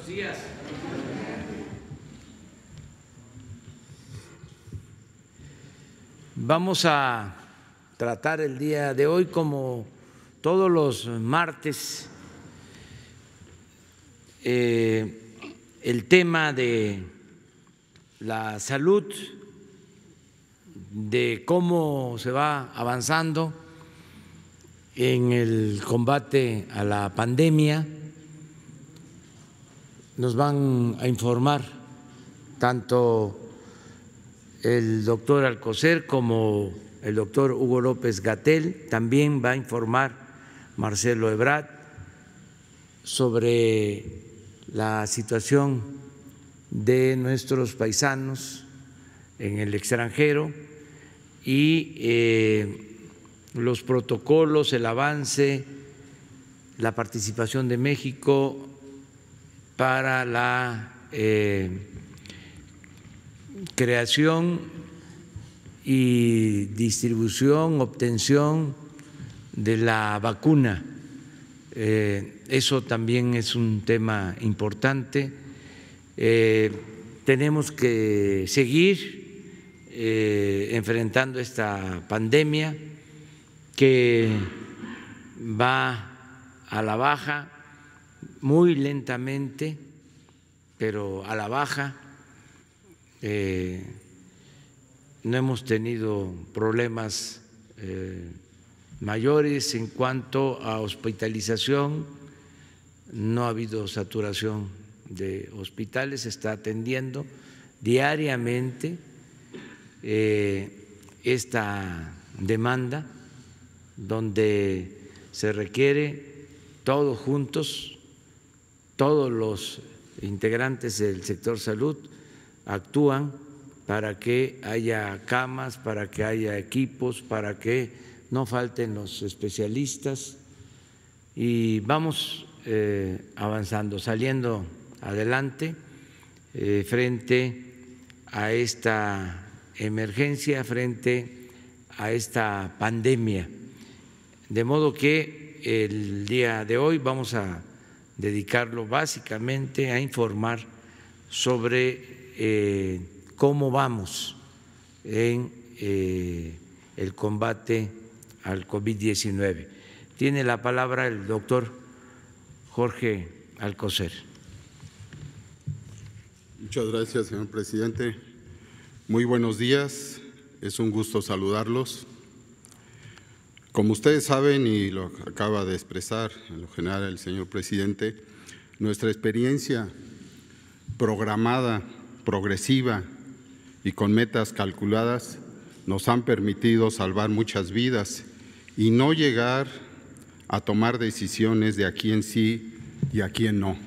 días. Vamos a tratar el día de hoy, como todos los martes, el tema de la salud, de cómo se va avanzando en el combate a la pandemia. Nos van a informar tanto el doctor Alcocer como el doctor Hugo López-Gatell. También va a informar Marcelo Ebrard sobre la situación de nuestros paisanos en el extranjero y los protocolos, el avance, la participación de México para la creación y distribución, obtención de la vacuna. Eso también es un tema importante. Tenemos que seguir enfrentando esta pandemia que va a la baja, muy lentamente, pero a la baja. No hemos tenido problemas mayores en cuanto a hospitalización, no ha habido saturación de hospitales, se está atendiendo diariamente esta demanda, donde se requiere todos juntos, todos los integrantes del sector salud actúan para que haya camas, para que haya equipos, para que no falten los especialistas, y vamos avanzando, saliendo adelante frente a esta emergencia, frente a esta pandemia. De modo que el día de hoy vamos a dedicarlo básicamente a informar sobre cómo vamos en el combate al COVID-19. Tiene la palabra el doctor Jorge Alcocer. Muchas gracias, señor presidente. Muy buenos días, es un gusto saludarlos. Como ustedes saben, y lo acaba de expresar en lo general el señor presidente, nuestra experiencia programada, progresiva y con metas calculadas nos han permitido salvar muchas vidas y no llegar a tomar decisiones de a quién sí y a quién no.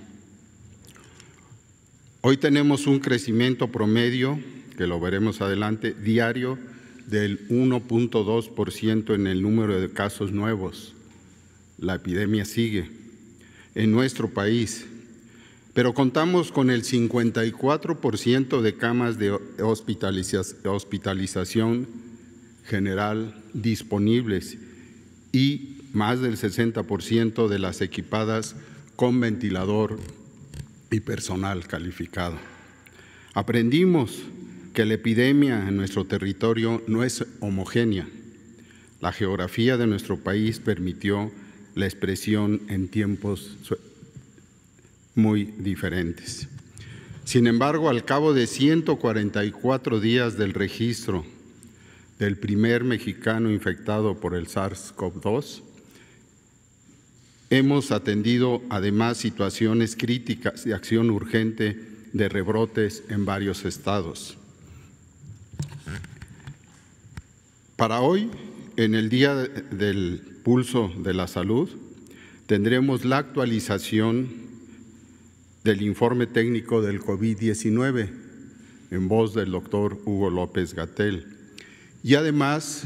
Hoy tenemos un crecimiento promedio, que lo veremos adelante, diario del 1.2% en el número de casos nuevos. La epidemia sigue en nuestro país, pero contamos con el 54% de camas de hospitalización general disponibles y más del 60% de las equipadas con ventilador y personal calificado. Aprendimos que la epidemia en nuestro territorio no es homogénea. La geografía de nuestro país permitió la expresión en tiempos muy diferentes. Sin embargo, al cabo de 144 días del registro del primer mexicano infectado por el SARS-CoV-2, hemos atendido además situaciones críticas de acción urgente de rebrotes en varios estados. Para hoy, en el Día del Pulso de la Salud, tendremos la actualización del informe técnico del COVID-19 en voz del doctor Hugo López-Gatell. Y además,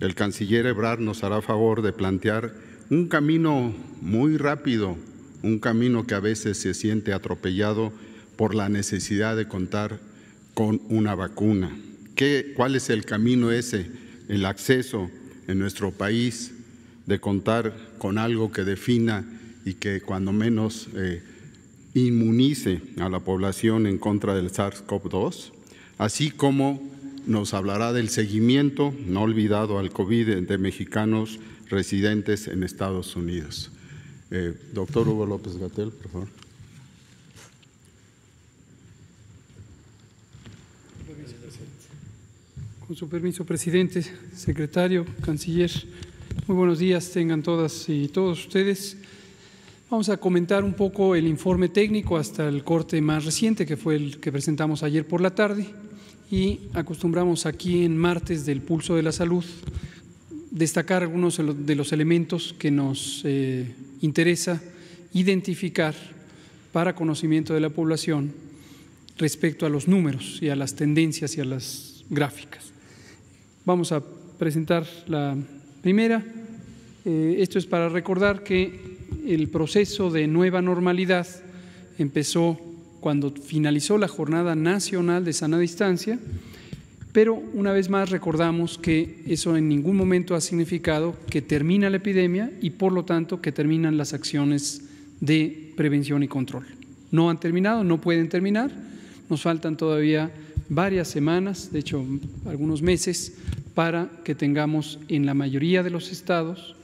el canciller Ebrard nos hará favor de plantear un camino muy rápido, un camino que a veces se siente atropellado por la necesidad de contar con una vacuna. ¿Cuál es el camino ese? El acceso en nuestro país de contar con algo que defina y que cuando menos inmunice a la población en contra del SARS-CoV-2, así como nos hablará del seguimiento no olvidado al COVID de mexicanos residentes en Estados Unidos. Doctor Hugo López-Gatell, por favor. Con su permiso, presidente, secretario, canciller, muy buenos días tengan todas y todos ustedes. Vamos a comentar un poco el informe técnico hasta el corte más reciente, que fue el que presentamos ayer por la tarde, y acostumbramos aquí en martes del Pulso de la Salud destacar algunos de los elementos que nos interesa identificar para conocimiento de la población respecto a los números y a las tendencias y a las gráficas. Vamos a presentar la primera. Esto es para recordar que el proceso de nueva normalidad empezó cuando finalizó la Jornada Nacional de Sana Distancia, pero una vez más recordamos que eso en ningún momento ha significado que termina la epidemia y por lo tanto que terminan las acciones de prevención y control. No han terminado, no pueden terminar, nos faltan todavía varias semanas, de hecho algunos meses, para que tengamos en la mayoría de los estados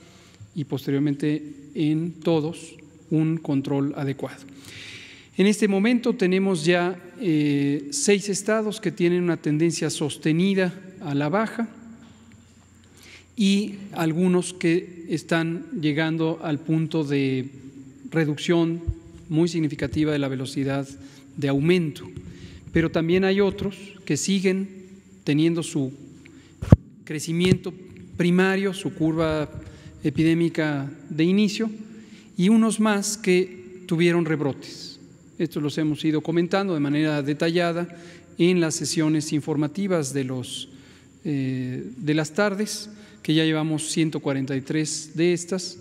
y posteriormente en todos un control adecuado. En este momento tenemos ya 6 estados que tienen una tendencia sostenida a la baja y algunos que están llegando al punto de reducción muy significativa de la velocidad de aumento, pero también hay otros que siguen teniendo su crecimiento primario, su curva epidémica de inicio, y unos más que tuvieron rebrotes. Estos los hemos ido comentando de manera detallada en las sesiones informativas de las tardes, que ya llevamos 143 de estas,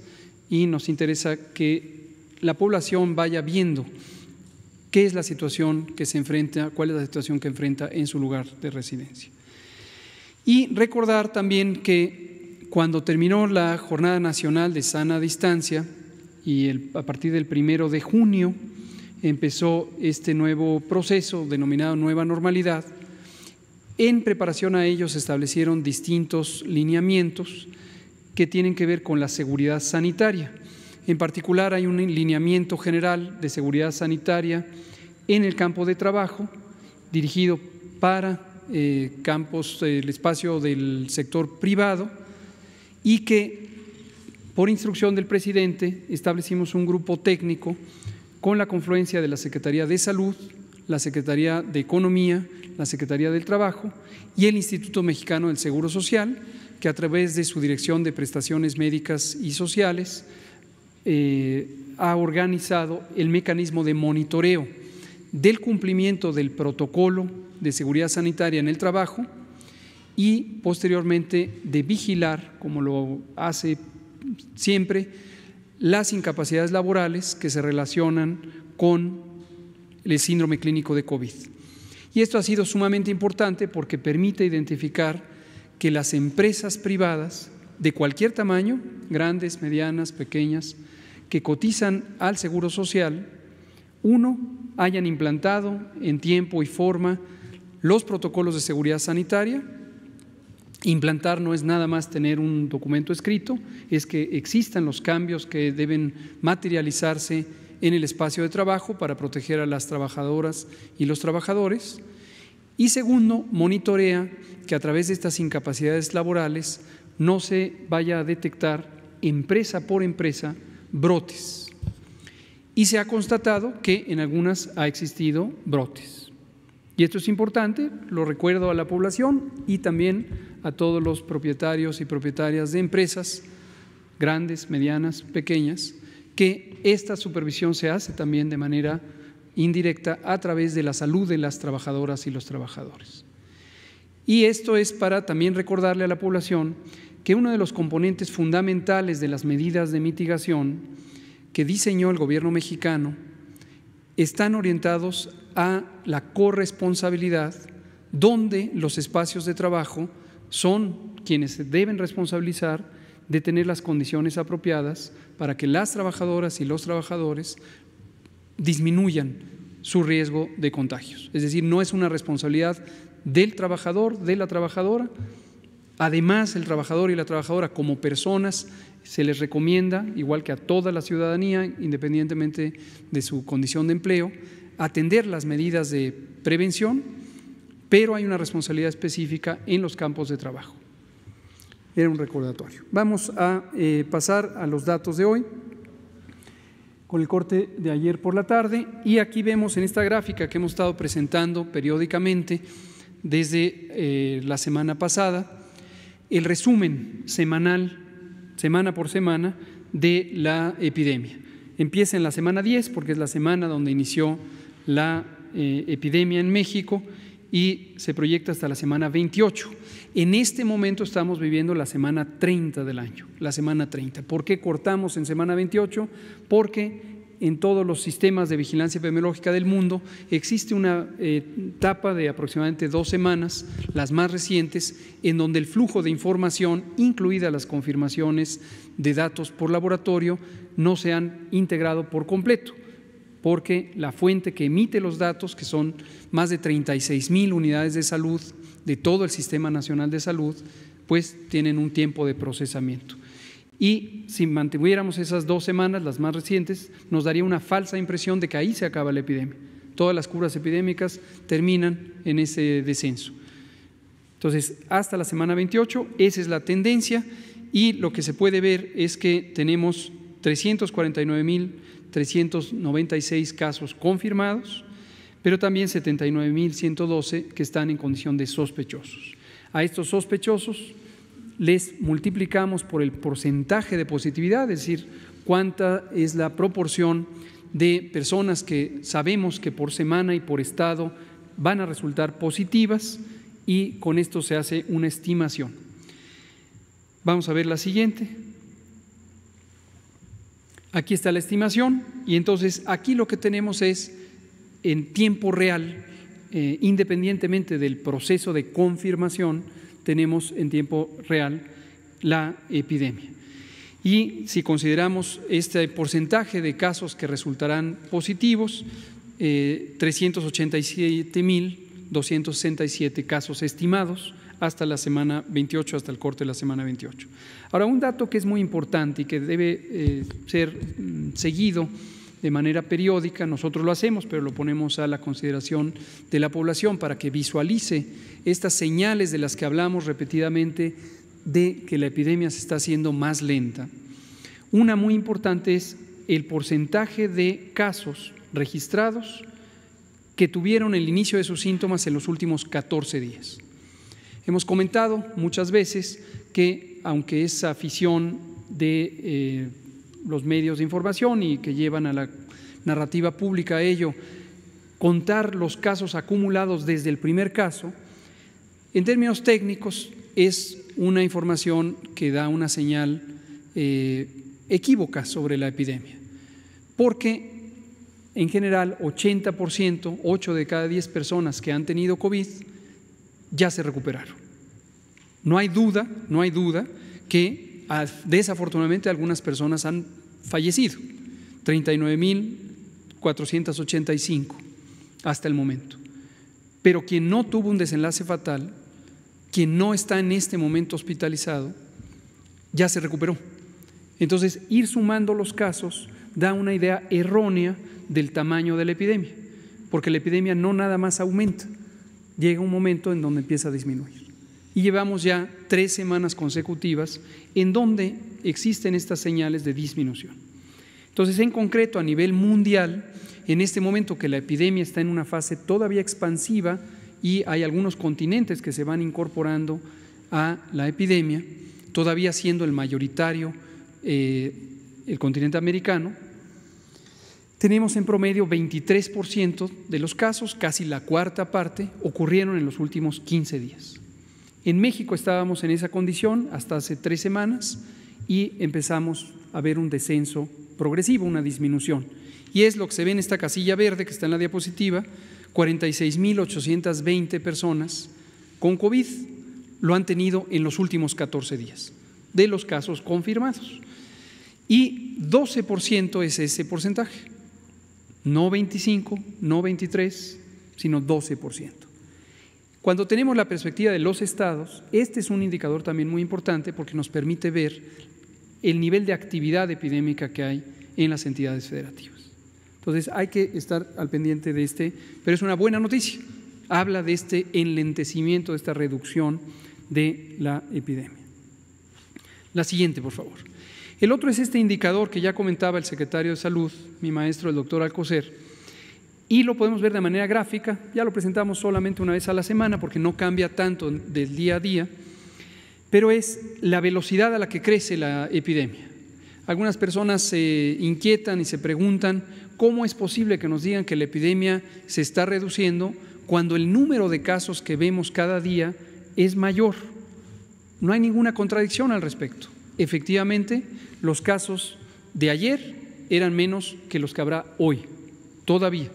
y nos interesa que la población vaya viendo qué es la situación que se enfrenta, cuál es la situación que enfrenta en su lugar de residencia. Y recordar también que cuando terminó la Jornada Nacional de Sana Distancia y a partir del 1 de junio empezó este nuevo proceso denominado Nueva Normalidad, en preparación a ello se establecieron distintos lineamientos que tienen que ver con la seguridad sanitaria. En particular hay un lineamiento general de seguridad sanitaria en el campo de trabajo dirigido para campos, el espacio del sector privado, y que por instrucción del presidente establecimos un grupo técnico con la confluencia de la Secretaría de Salud, la Secretaría de Economía, la Secretaría del Trabajo y el Instituto Mexicano del Seguro Social, que a través de su Dirección de Prestaciones Médicas y Sociales ha organizado el mecanismo de monitoreo del cumplimiento del protocolo de seguridad sanitaria en el trabajo y posteriormente de vigilar, como lo hace siempre, las incapacidades laborales que se relacionan con el síndrome clínico de COVID. Y esto ha sido sumamente importante porque permite identificar que las empresas privadas de cualquier tamaño, grandes, medianas, pequeñas, que cotizan al Seguro Social, hayan implantado en tiempo y forma los protocolos de seguridad sanitaria. Implantar no es nada más tener un documento escrito, es que existan los cambios que deben materializarse en el espacio de trabajo para proteger a las trabajadoras y los trabajadores. Y segundo, monitorea que a través de estas incapacidades laborales no se vaya a detectar empresa por empresa brotes. Y se ha constatado que en algunas ha existido brotes. Y esto es importante, lo recuerdo a la población y también a todos los propietarios y propietarias de empresas, grandes, medianas, pequeñas, que esta supervisión se hace también de manera indirecta a través de la salud de las trabajadoras y los trabajadores. Y esto es para también recordarle a la población que uno de los componentes fundamentales de las medidas de mitigación que diseñó el gobierno mexicano están orientados a la corresponsabilidad, donde los espacios de trabajo son quienes se deben responsabilizar de tener las condiciones apropiadas para que las trabajadoras y los trabajadores disminuyan su riesgo de contagios. Es decir, no es una responsabilidad del trabajador, de la trabajadora. Además, el trabajador y la trabajadora como personas se les recomienda, igual que a toda la ciudadanía, independientemente de su condición de empleo, atender las medidas de prevención, pero hay una responsabilidad específica en los campos de trabajo. Era un recordatorio. Vamos a pasar a los datos de hoy, con el corte de ayer por la tarde, y aquí vemos en esta gráfica que hemos estado presentando periódicamente desde la semana pasada, el resumen semanal, semana por semana, de la epidemia. Empieza en la semana 10, porque es la semana donde inició la epidemia en México, y se proyecta hasta la semana 28. En este momento estamos viviendo la semana 30 del año, la semana 30. ¿Por qué cortamos en semana 28? Porque en todos los sistemas de vigilancia epidemiológica del mundo existe una etapa de aproximadamente 2 semanas, las más recientes, en donde el flujo de información, incluidas las confirmaciones de datos por laboratorio, no se han integrado por completo, porque la fuente que emite los datos, que son más de 36,000 unidades de salud de todo el Sistema Nacional de Salud, pues tienen un tiempo de procesamiento. Y si mantuviéramos esas 2 semanas, las más recientes, nos daría una falsa impresión de que ahí se acaba la epidemia. Todas las curas epidémicas terminan en ese descenso. Entonces, hasta la semana 28, esa es la tendencia, y lo que se puede ver es que tenemos 349,396 casos confirmados, pero también 79,112 que están en condición de sospechosos. A estos sospechosos les multiplicamos por el porcentaje de positividad, es decir, cuánta es la proporción de personas que sabemos que por semana y por estado van a resultar positivas, y con esto se hace una estimación. Vamos a ver la siguiente. Aquí está la estimación, y entonces aquí lo que tenemos es en tiempo real, independientemente del proceso de confirmación, tenemos en tiempo real la epidemia. Y si consideramos este porcentaje de casos que resultarán positivos, 387,267 casos estimados hasta la semana 28, hasta el corte de la semana 28. Ahora, un dato que es muy importante y que debe ser seguido de manera periódica, nosotros lo hacemos, pero lo ponemos a la consideración de la población para que visualice estas señales de las que hablamos repetidamente de que la epidemia se está haciendo más lenta. Una muy importante es el porcentaje de casos registrados que tuvieron el inicio de sus síntomas en los últimos 14 días. Hemos comentado muchas veces que, aunque es afición de los medios de información y que llevan a la narrativa pública a ello, contar los casos acumulados desde el primer caso, en términos técnicos es una información que da una señal equívoca sobre la epidemia, porque en general 80%, 8 de cada 10 personas que han tenido COVID ya se recuperaron. No hay duda que desafortunadamente algunas personas han fallecido, 39,485 hasta el momento. Pero quien no tuvo un desenlace fatal, quien no está en este momento hospitalizado, ya se recuperó. Entonces, ir sumando los casos da una idea errónea del tamaño de la epidemia, porque la epidemia no nada más aumenta, llega un momento en donde empieza a disminuir. Y llevamos ya 3 semanas consecutivas en donde existen estas señales de disminución. Entonces, en concreto, a nivel mundial, en este momento que la epidemia está en una fase todavía expansiva y hay algunos continentes que se van incorporando a la epidemia, todavía siendo el mayoritario el continente americano, tenemos en promedio 23% de los casos, casi la cuarta parte, ocurrieron en los últimos 15 días. En México estábamos en esa condición hasta hace 3 semanas y empezamos a ver un descenso progresivo, una disminución. Y es lo que se ve en esta casilla verde que está en la diapositiva: 46,820 personas con COVID lo han tenido en los últimos 14 días, de los casos confirmados. Y 12% es ese porcentaje. no 25, no 23, sino 12%. Cuando tenemos la perspectiva de los estados, este es un indicador también muy importante porque nos permite ver el nivel de actividad epidémica que hay en las entidades federativas. Entonces hay que estar al pendiente de este, pero es una buena noticia. Habla de este enlentecimiento, de esta reducción de la epidemia. La siguiente, por favor. El otro es este indicador que ya comentaba el secretario de Salud, mi maestro, el doctor Alcocer, y lo podemos ver de manera gráfica. Ya lo presentamos solamente una vez a la semana porque no cambia tanto del día a día, pero es la velocidad a la que crece la epidemia. Algunas personas se inquietan y se preguntan cómo es posible que nos digan que la epidemia se está reduciendo cuando el número de casos que vemos cada día es mayor. No hay ninguna contradicción al respecto. Efectivamente, los casos de ayer eran menos que los que habrá hoy, todavía.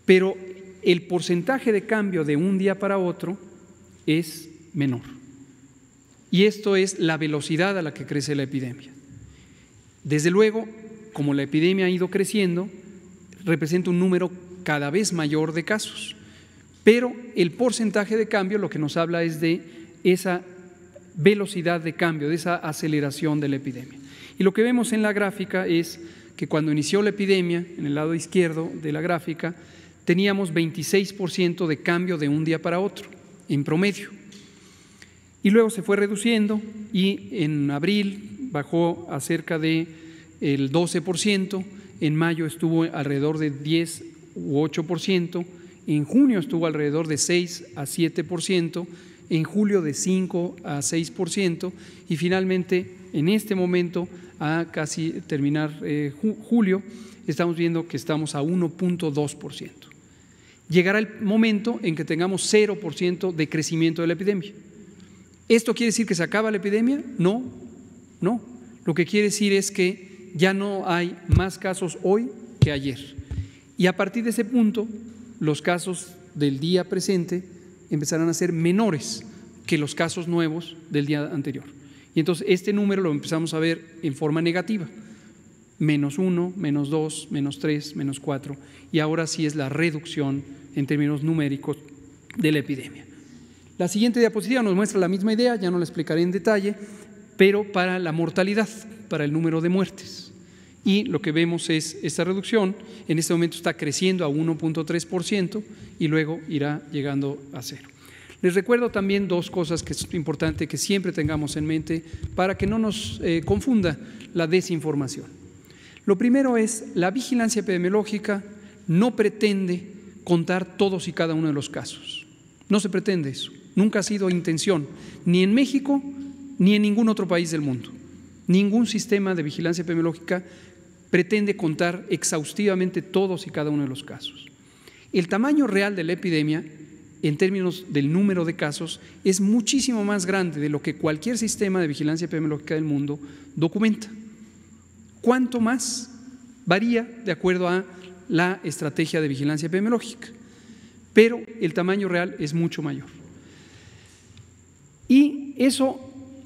Pero el porcentaje de cambio de un día para otro es menor. Y esto es la velocidad a la que crece la epidemia. Desde luego, como la epidemia ha ido creciendo, representa un número cada vez mayor de casos. Pero el porcentaje de cambio lo que nos habla es de esa velocidad de cambio, de esa aceleración de la epidemia. Y lo que vemos en la gráfica es que cuando inició la epidemia, en el lado izquierdo de la gráfica, teníamos 26% de cambio de un día para otro, en promedio. Y luego se fue reduciendo y en abril bajó a cerca del 12%, en mayo estuvo alrededor de 10 u 8%, en junio estuvo alrededor de 6 a 7%, en julio de 5 a 6% y finalmente en este momento, a casi terminar julio, estamos viendo que estamos a 1.2%. Llegará el momento en que tengamos 0% de crecimiento de la epidemia. ¿Esto quiere decir que se acaba la epidemia? No, no. Lo que quiere decir es que ya no hay más casos hoy que ayer. Y a partir de ese punto, los casos del día presente empezarán a ser menores que los casos nuevos del día anterior. Y entonces este número lo empezamos a ver en forma negativa. -1, -2, -3, -4, y ahora sí es la reducción en términos numéricos de la epidemia. La siguiente diapositiva nos muestra la misma idea, ya no la explicaré en detalle, pero para la mortalidad, para el número de muertes. Y lo que vemos es esta reducción, en este momento está creciendo a 1.3% y luego irá llegando a 0. Les recuerdo también dos cosas que es importante que siempre tengamos en mente para que no nos confunda la desinformación. Lo primero es, la vigilancia epidemiológica no pretende contar todos y cada uno de los casos. No se pretende eso. Nunca ha sido intención, ni en México ni en ningún otro país del mundo. Ningún sistema de vigilancia epidemiológica pretende contar exhaustivamente todos y cada uno de los casos. El tamaño real de la epidemia, en términos del número de casos, es muchísimo más grande de lo que cualquier sistema de vigilancia epidemiológica del mundo documenta. ¿Cuánto más? Varía de acuerdo a la estrategia de vigilancia epidemiológica, pero el tamaño real es mucho mayor. Y eso,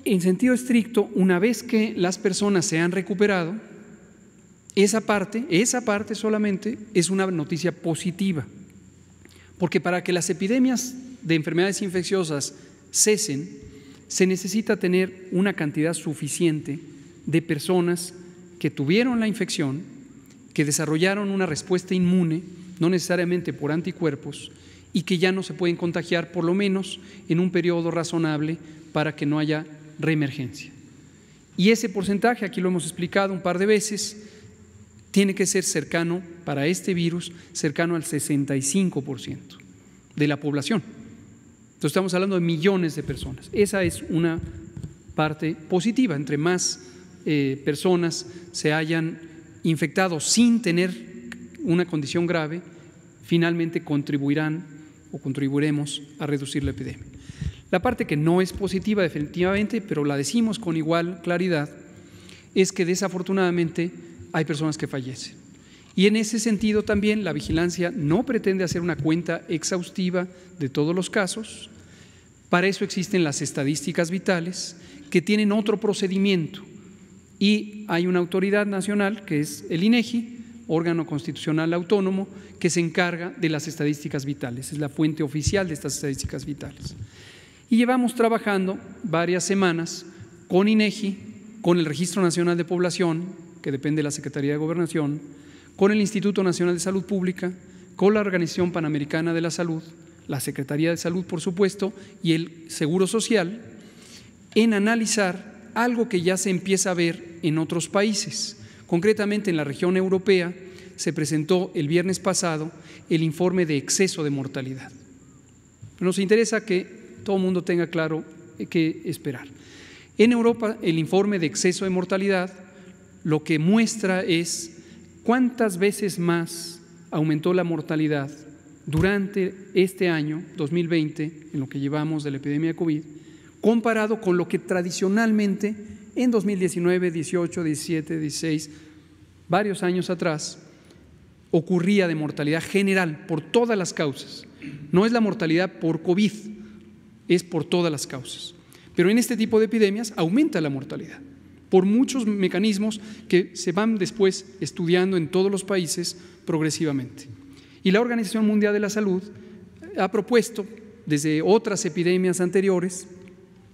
en sentido estricto, una vez que las personas se han recuperado, esa parte solamente es una noticia positiva, porque para que las epidemias de enfermedades infecciosas cesen, se necesita tener una cantidad suficiente de personas que tuvieron la infección, que desarrollaron una respuesta inmune, no necesariamente por anticuerpos, y que ya no se pueden contagiar por lo menos en un periodo razonable para que no haya reemergencia. Y ese porcentaje, aquí lo hemos explicado un par de veces, tiene que ser cercano, para este virus, cercano al 65% de la población. Entonces estamos hablando de millones de personas. Esa es una parte positiva. Entre más personas se hayan infectado sin tener una condición grave, finalmente contribuiremos a reducir la epidemia. La parte que no es positiva definitivamente, pero la decimos con igual claridad, es que desafortunadamente hay personas que fallecen. Y en ese sentido también la vigilancia no pretende hacer una cuenta exhaustiva de todos los casos. Para eso existen las estadísticas vitales que tienen otro procedimiento y hay una autoridad nacional que es el INEGI órgano constitucional autónomo que se encarga de las estadísticas vitales, es la fuente oficial de estas estadísticas vitales. Y llevamos trabajando varias semanas con INEGI, con el Registro Nacional de Población, que depende de la Secretaría de Gobernación, con el Instituto Nacional de Salud Pública, con la Organización Panamericana de la Salud, la Secretaría de Salud, por supuesto, y el Seguro Social, en analizar algo que ya se empieza a ver en otros países. Concretamente en la región europea se presentó el viernes pasado el informe de exceso de mortalidad. Nos interesa que todo el mundo tenga claro qué esperar. En Europa, el informe de exceso de mortalidad lo que muestra es cuántas veces más aumentó la mortalidad durante este año 2020, en lo que llevamos de la epidemia de COVID, comparado con lo que tradicionalmente en 2019, 18, 17, 16, varios años atrás, ocurría de mortalidad general por todas las causas. No es la mortalidad por COVID, es por todas las causas. Pero en este tipo de epidemias aumenta la mortalidad por muchos mecanismos que se van después estudiando en todos los países progresivamente. Y la Organización Mundial de la Salud ha propuesto desde otras epidemias anteriores,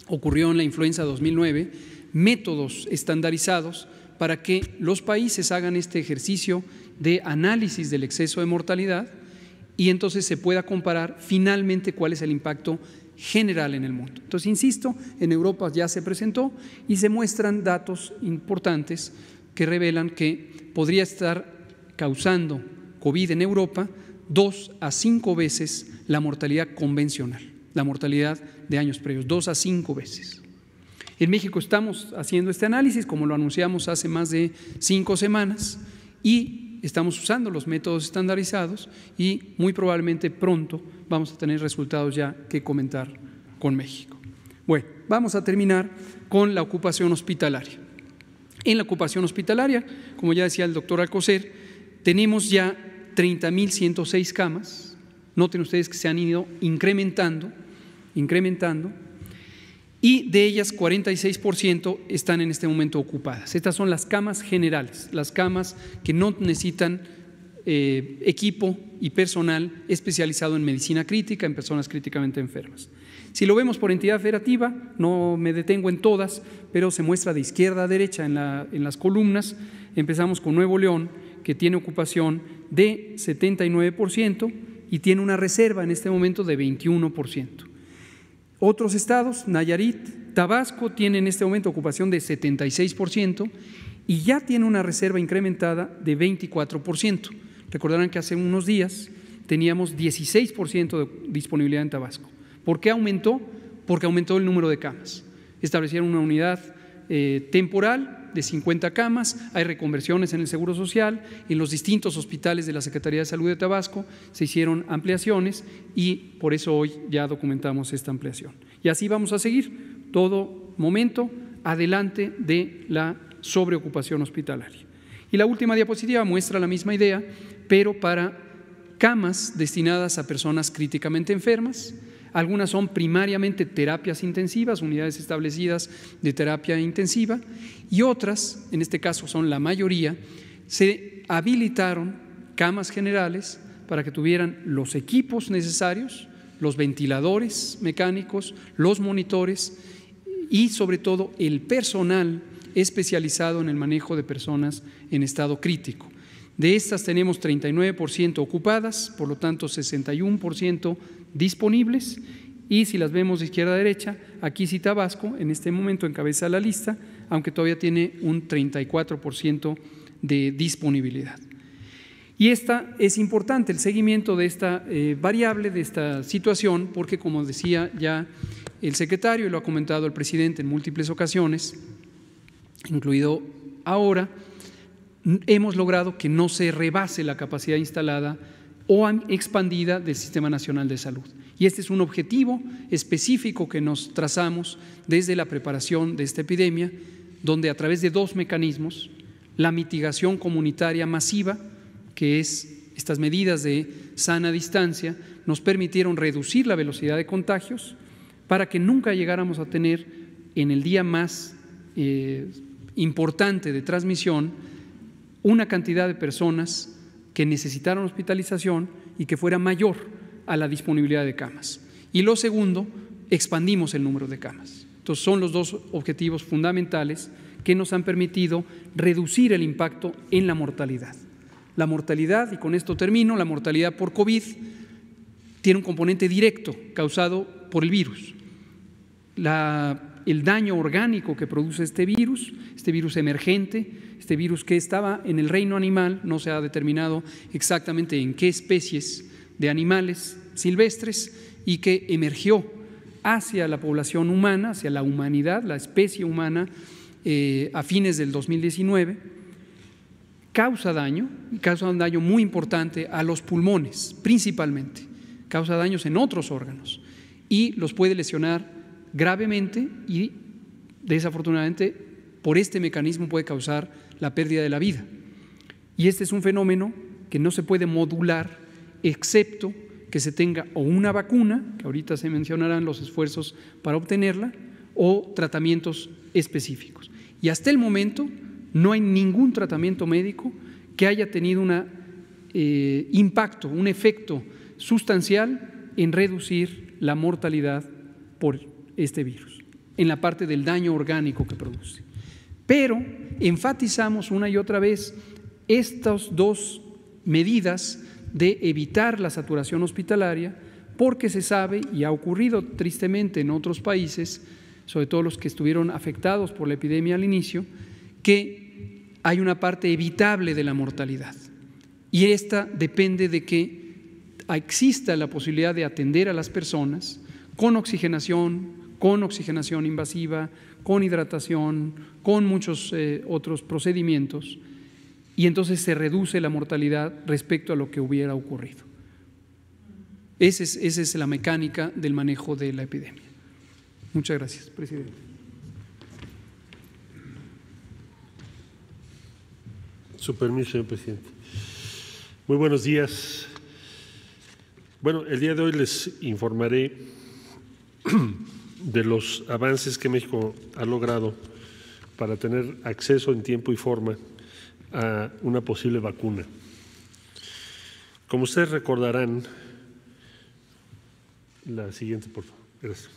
ocurrió en la influenza 2009, métodos estandarizados para que los países hagan este ejercicio de análisis del exceso de mortalidad y entonces se pueda comparar finalmente cuál es el impacto general en el mundo. Entonces, insisto, en Europa ya se presentó y se muestran datos importantes que revelan que podría estar causando COVID en Europa 2 a 5 veces la mortalidad convencional, la mortalidad de años previos, 2 a 5 veces. En México estamos haciendo este análisis, como lo anunciamos hace más de 5 semanas, y estamos usando los métodos estandarizados y muy probablemente pronto vamos a tener resultados ya que comentar con México. Bueno, vamos a terminar con la ocupación hospitalaria. En la ocupación hospitalaria, como ya decía el doctor Alcocer, tenemos ya 30.106 camas. Noten ustedes que se han ido incrementando, y de ellas 46% están en este momento ocupadas. Estas son las camas generales, las camas que no necesitan equipo y personal especializado en medicina crítica, en personas críticamente enfermas. Si lo vemos por entidad federativa, no me detengo en todas, pero se muestra de izquierda a derecha en las columnas. Empezamos con Nuevo León, que tiene ocupación de 79% y tiene una reserva en este momento de 21%. Otros estados, Nayarit, Tabasco, tienen en este momento ocupación de 76% y ya tiene una reserva incrementada de 24%. Recordarán que hace unos días teníamos 16% de disponibilidad en Tabasco. ¿Por qué aumentó? Porque aumentó el número de camas. Establecieron una unidad temporal de 50 camas, hay reconversiones en el Seguro Social, en los distintos hospitales de la Secretaría de Salud de Tabasco se hicieron ampliaciones y por eso hoy ya documentamos esta ampliación. Y así vamos a seguir todo momento adelante de la sobreocupación hospitalaria. Y la última diapositiva muestra la misma idea, pero para camas destinadas a personas críticamente enfermas. Algunas son primariamente terapias intensivas, unidades establecidas de terapia intensiva, y otras, en este caso son la mayoría, se habilitaron camas generales para que tuvieran los equipos necesarios, los ventiladores mecánicos, los monitores y sobre todo el personal especializado en el manejo de personas en estado crítico. De estas tenemos 39% ocupadas, por lo tanto 61% disponibles, y si las vemos de izquierda a derecha, aquí sí Tabasco en este momento encabeza la lista, aunque todavía tiene un 34% de disponibilidad. Y esta es importante, el seguimiento de esta variable, de esta situación, porque como decía ya el secretario y lo ha comentado el presidente en múltiples ocasiones, incluido ahora, hemos logrado que no se rebase la capacidad instalada o expandida del Sistema Nacional de Salud. Y este es un objetivo específico que nos trazamos desde la preparación de esta epidemia, donde a través de 2 mecanismos, la mitigación comunitaria masiva, que es estas medidas de sana distancia, nos permitieron reducir la velocidad de contagios para que nunca llegáramos a tener en el día más importante de transmisión una cantidad de personas que necesitaron hospitalización y que fuera mayor a la disponibilidad de camas. Y lo segundo, expandimos el número de camas. Entonces son los dos objetivos fundamentales que nos han permitido reducir el impacto en la mortalidad. La mortalidad, y con esto termino, la mortalidad por COVID tiene un componente directo causado por el virus. El daño orgánico que produce este virus emergente, este virus que estaba en el reino animal, no se ha determinado exactamente en qué especies de animales silvestres, y que emergió hacia la población humana, hacia la humanidad, la especie humana, a fines del 2019, causa daño, y causa un daño muy importante a los pulmones, principalmente. Causa daños en otros órganos y los puede lesionar gravemente y, desafortunadamente, por este mecanismo puede causar la pérdida de la vida. Y este es un fenómeno que no se puede modular excepto que se tenga o una vacuna, que ahorita se mencionarán los esfuerzos para obtenerla, o tratamientos específicos. Y hasta el momento no hay ningún tratamiento médico que haya tenido un impacto, un efecto sustancial en reducir la mortalidad por este virus, en la parte del daño orgánico que produce. Pero enfatizamos una y otra vez estas dos medidas de evitar la saturación hospitalaria, porque se sabe, y ha ocurrido tristemente en otros países, sobre todo los que estuvieron afectados por la epidemia al inicio, que hay una parte evitable de la mortalidad. Y esta depende de que exista la posibilidad de atender a las personas con oxigenación invasiva, con hidratación, con muchos otros procedimientos, y entonces se reduce la mortalidad respecto a lo que hubiera ocurrido. Esa es la mecánica del manejo de la epidemia. Muchas gracias, presidente. Su permiso, señor presidente. Muy buenos días. Bueno, el día de hoy les informaré de los avances que México ha logrado para tener acceso en tiempo y forma a una posible vacuna. Como ustedes recordarán, la siguiente, por favor, gracias.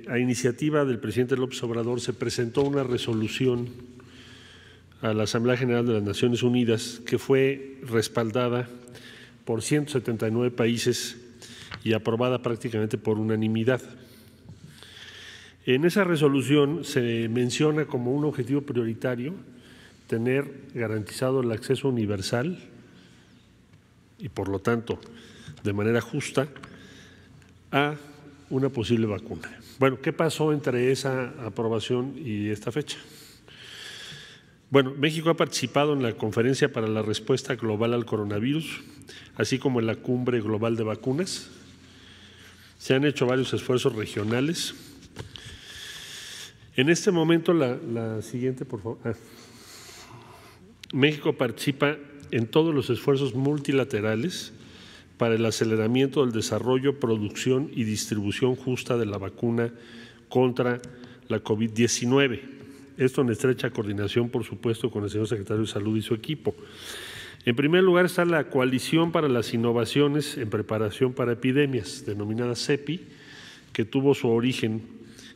A iniciativa del presidente López Obrador se presentó una resolución a la Asamblea General de las Naciones Unidas que fue respaldada por 179 países y aprobada prácticamente por unanimidad. En esa resolución se menciona como un objetivo prioritario tener garantizado el acceso universal y, por lo tanto, de manera justa, a una posible vacuna. Bueno, ¿qué pasó entre esa aprobación y esta fecha? Bueno, México ha participado en la Conferencia para la Respuesta Global al Coronavirus, así como en la Cumbre Global de Vacunas. Se han hecho varios esfuerzos regionales. En este momento, la siguiente, por favor. México participa en todos los esfuerzos multilaterales para el aceleramiento del desarrollo, producción y distribución justa de la vacuna contra la COVID-19. Esto en estrecha coordinación, por supuesto, con el señor secretario de Salud y su equipo. En primer lugar está la Coalición para las Innovaciones en Preparación para Epidemias, denominada CEPI, que tuvo su origen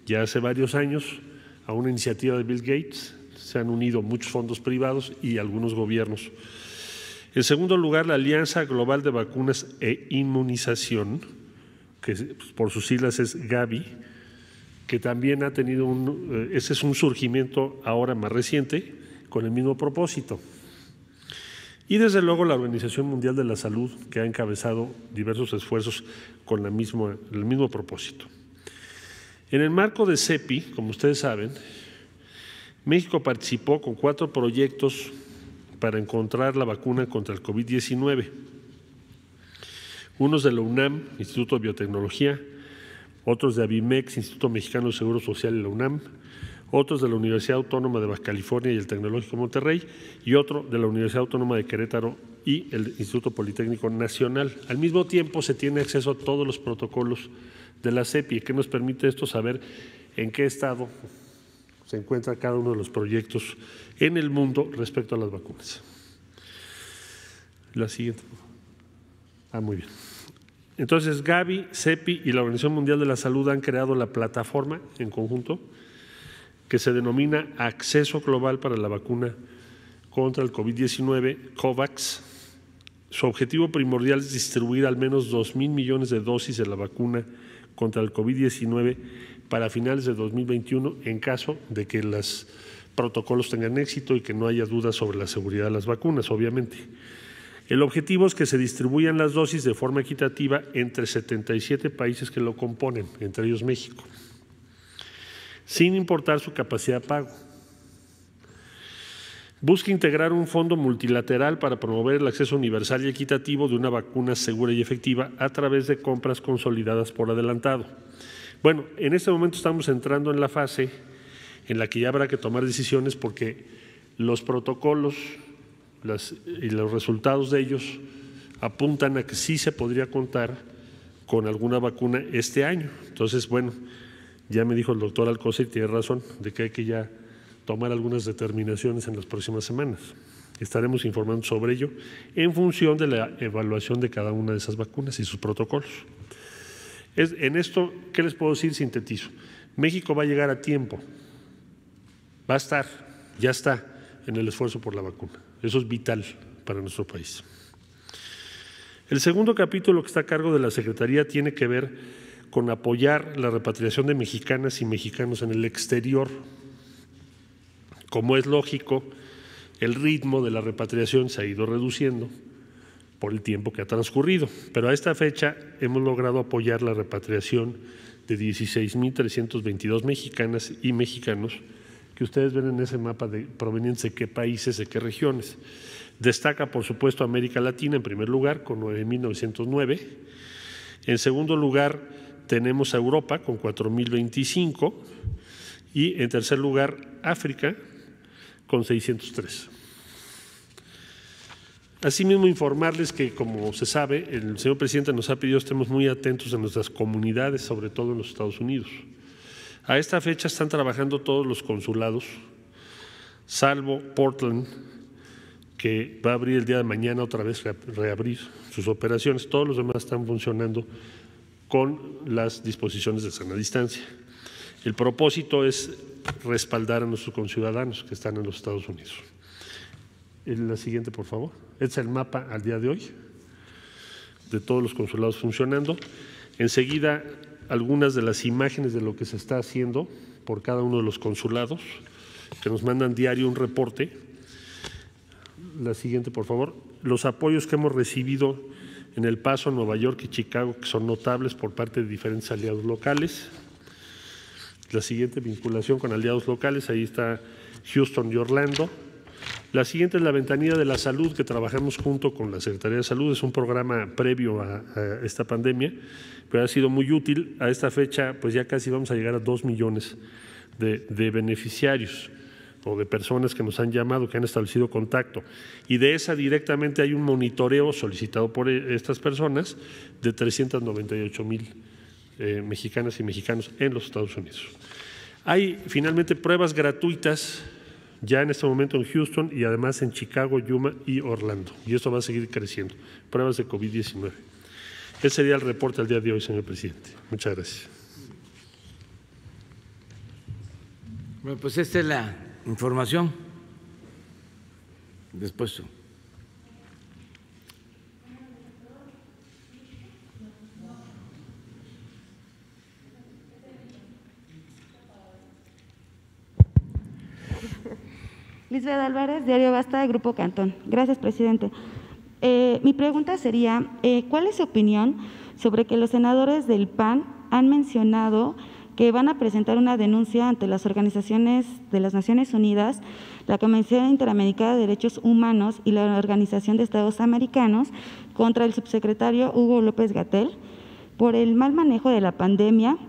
ya hace varios años a una iniciativa de Bill Gates. Se han unido muchos fondos privados y algunos gobiernos. En segundo lugar, la Alianza Global de Vacunas e Inmunización, que por sus siglas es Gavi, que también ha tenido ese es un surgimiento ahora más reciente con el mismo propósito. Y desde luego la Organización Mundial de la Salud, que ha encabezado diversos esfuerzos con el mismo propósito. En el marco de CEPI, como ustedes saben, México participó con 4 proyectos para encontrar la vacuna contra el COVID-19. Unos de la UNAM, Instituto de Biotecnología, otros de Avimex, Instituto Mexicano de Seguro Social y la UNAM, otros de la Universidad Autónoma de Baja California y el Tecnológico de Monterrey, y otro de la Universidad Autónoma de Querétaro y el Instituto Politécnico Nacional. Al mismo tiempo se tiene acceso a todos los protocolos de la CEPI, que nos permite esto saber en qué estado se encuentra cada uno de los proyectos en el mundo respecto a las vacunas. La siguiente. Muy bien. Entonces, Gavi, CEPI y la Organización Mundial de la Salud han creado la plataforma en conjunto que se denomina Acceso Global para la Vacuna contra el COVID-19, COVAX. Su objetivo primordial es distribuir al menos 2.000 millones de dosis de la vacuna contra el COVID-19 para finales de 2021 en caso de que los protocolos tengan éxito y que no haya dudas sobre la seguridad de las vacunas, obviamente. El objetivo es que se distribuyan las dosis de forma equitativa entre 77 países que lo componen, entre ellos México, sin importar su capacidad de pago. Busca integrar un fondo multilateral para promover el acceso universal y equitativo de una vacuna segura y efectiva a través de compras consolidadas por adelantado. Bueno, en este momento estamos entrando en la fase en la que ya habrá que tomar decisiones porque los protocolos y los resultados de ellos apuntan a que sí se podría contar con alguna vacuna este año. Entonces, bueno, ya me dijo el doctor Alcocer y tiene razón de que hay que ya tomar algunas determinaciones en las próximas semanas. Estaremos informando sobre ello en función de la evaluación de cada una de esas vacunas y sus protocolos. En esto, ¿qué les puedo decir? Sintetizo. México va a llegar a tiempo, va a estar, ya está en el esfuerzo por la vacuna. Eso es vital para nuestro país. El segundo capítulo que está a cargo de la Secretaría tiene que ver con apoyar la repatriación de mexicanas y mexicanos en el exterior. Como es lógico, el ritmo de la repatriación se ha ido reduciendo por el tiempo que ha transcurrido, pero a esta fecha hemos logrado apoyar la repatriación de 16.322 mexicanas y mexicanos que ustedes ven en ese mapa de provenientes de qué países, de qué regiones. Destaca, por supuesto, América Latina en primer lugar, con 9.909. En segundo lugar, tenemos a Europa con 4.025 y en tercer lugar, África con 603. Asimismo, informarles que, como se sabe, el señor presidente nos ha pedido que estemos muy atentos a nuestras comunidades, sobre todo en los Estados Unidos. A esta fecha están trabajando todos los consulados, salvo Portland, que va a abrir el día de mañana otra vez, reabrir sus operaciones. Todos los demás están funcionando con las disposiciones de sana distancia. El propósito es respaldar a nuestros conciudadanos que están en los Estados Unidos. La siguiente, por favor. Este es el mapa al día de hoy de todos los consulados funcionando. Enseguida, algunas de las imágenes de lo que se está haciendo por cada uno de los consulados, que nos mandan diario un reporte. La siguiente, por favor. Los apoyos que hemos recibido en El Paso, Nueva York y Chicago, que son notables por parte de diferentes aliados locales. La siguiente, vinculación con aliados locales, ahí está Houston y Orlando. La siguiente es la ventanilla de la salud, que trabajamos junto con la Secretaría de Salud. Es un programa previo a esta pandemia, pero ha sido muy útil. A esta fecha, pues ya casi vamos a llegar a 2 millones de beneficiarios o de personas que nos han llamado, que han establecido contacto. Y de esa directamente hay un monitoreo solicitado por estas personas de 398,000 mexicanas y mexicanos en los Estados Unidos. Hay finalmente pruebas gratuitas ya en este momento en Houston y además en Chicago, Yuma y Orlando. Y esto va a seguir creciendo. Pruebas de COVID-19. Ese sería el reporte al día de hoy, señor presidente. Muchas gracias. Bueno, pues esta es la información. Después. Lisbeth Álvarez, Diario Basta, Grupo Cantón. Gracias, presidente. Mi pregunta sería, ¿cuál es su opinión sobre que los senadores del PAN han mencionado que van a presentar una denuncia ante las organizaciones de las Naciones Unidas, la Convención Interamericana de Derechos Humanos y la Organización de Estados Americanos contra el subsecretario Hugo López-Gatell por el mal manejo de la pandemia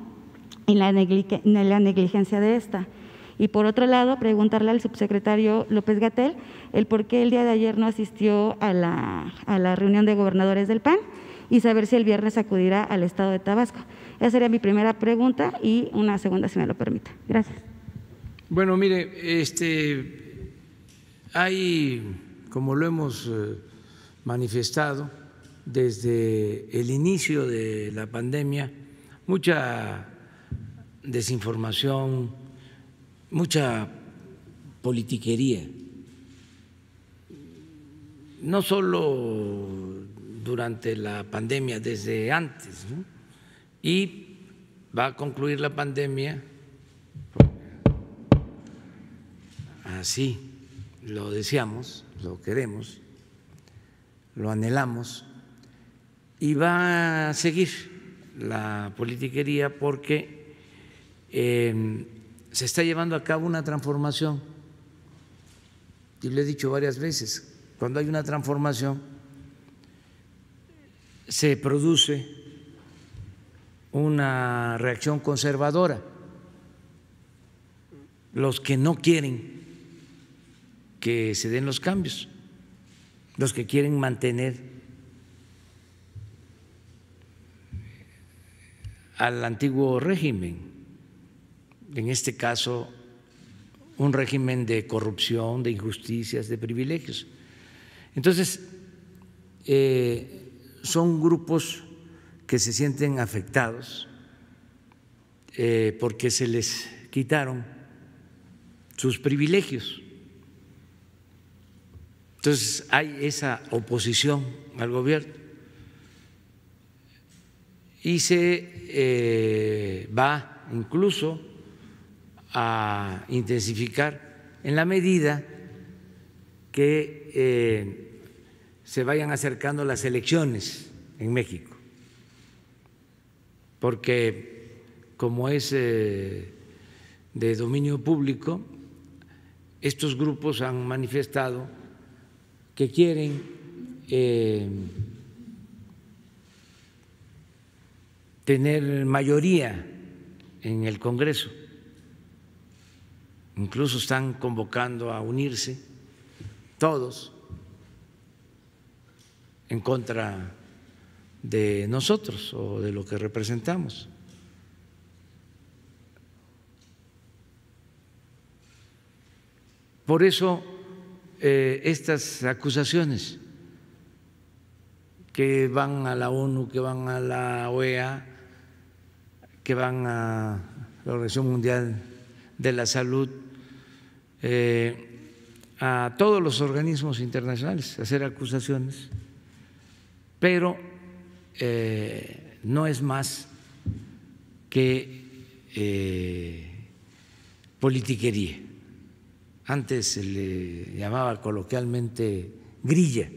y la negligencia de esta? Y por otro lado, preguntarle al subsecretario López-Gatell el por qué el día de ayer no asistió a la reunión de gobernadores del PAN y saber si el viernes acudirá al estado de Tabasco. Esa sería mi primera pregunta y una segunda, si me lo permite. Gracias. Bueno, mire, hay, como lo hemos manifestado desde el inicio de la pandemia, mucha desinformación, mucha politiquería, no solo durante la pandemia, desde antes, ¿no? Y va a concluir la pandemia, así lo deseamos, lo queremos, lo anhelamos, y va a seguir la politiquería porque se está llevando a cabo una transformación, y lo he dicho varias veces, cuando hay una transformación se produce una reacción conservadora. Los que no quieren que se den los cambios, los que quieren mantener al antiguo régimen, en este caso un régimen de corrupción, de injusticias, de privilegios. Entonces, son grupos que se sienten afectados porque se les quitaron sus privilegios. Entonces hay esa oposición al gobierno y se va incluso a intensificar en la medida que se vayan acercando las elecciones en México, porque como es de dominio público, estos grupos han manifestado que quieren tener mayoría en el Congreso, incluso están convocando a unirse todos en contra de nosotros o de lo que representamos. Por eso estas acusaciones que van a la ONU, que van a la OEA, que van a la Organización Mundial de la Salud, a todos los organismos internacionales, hacer acusaciones, pero no es más que politiquería. Antes se le llamaba coloquialmente grilla.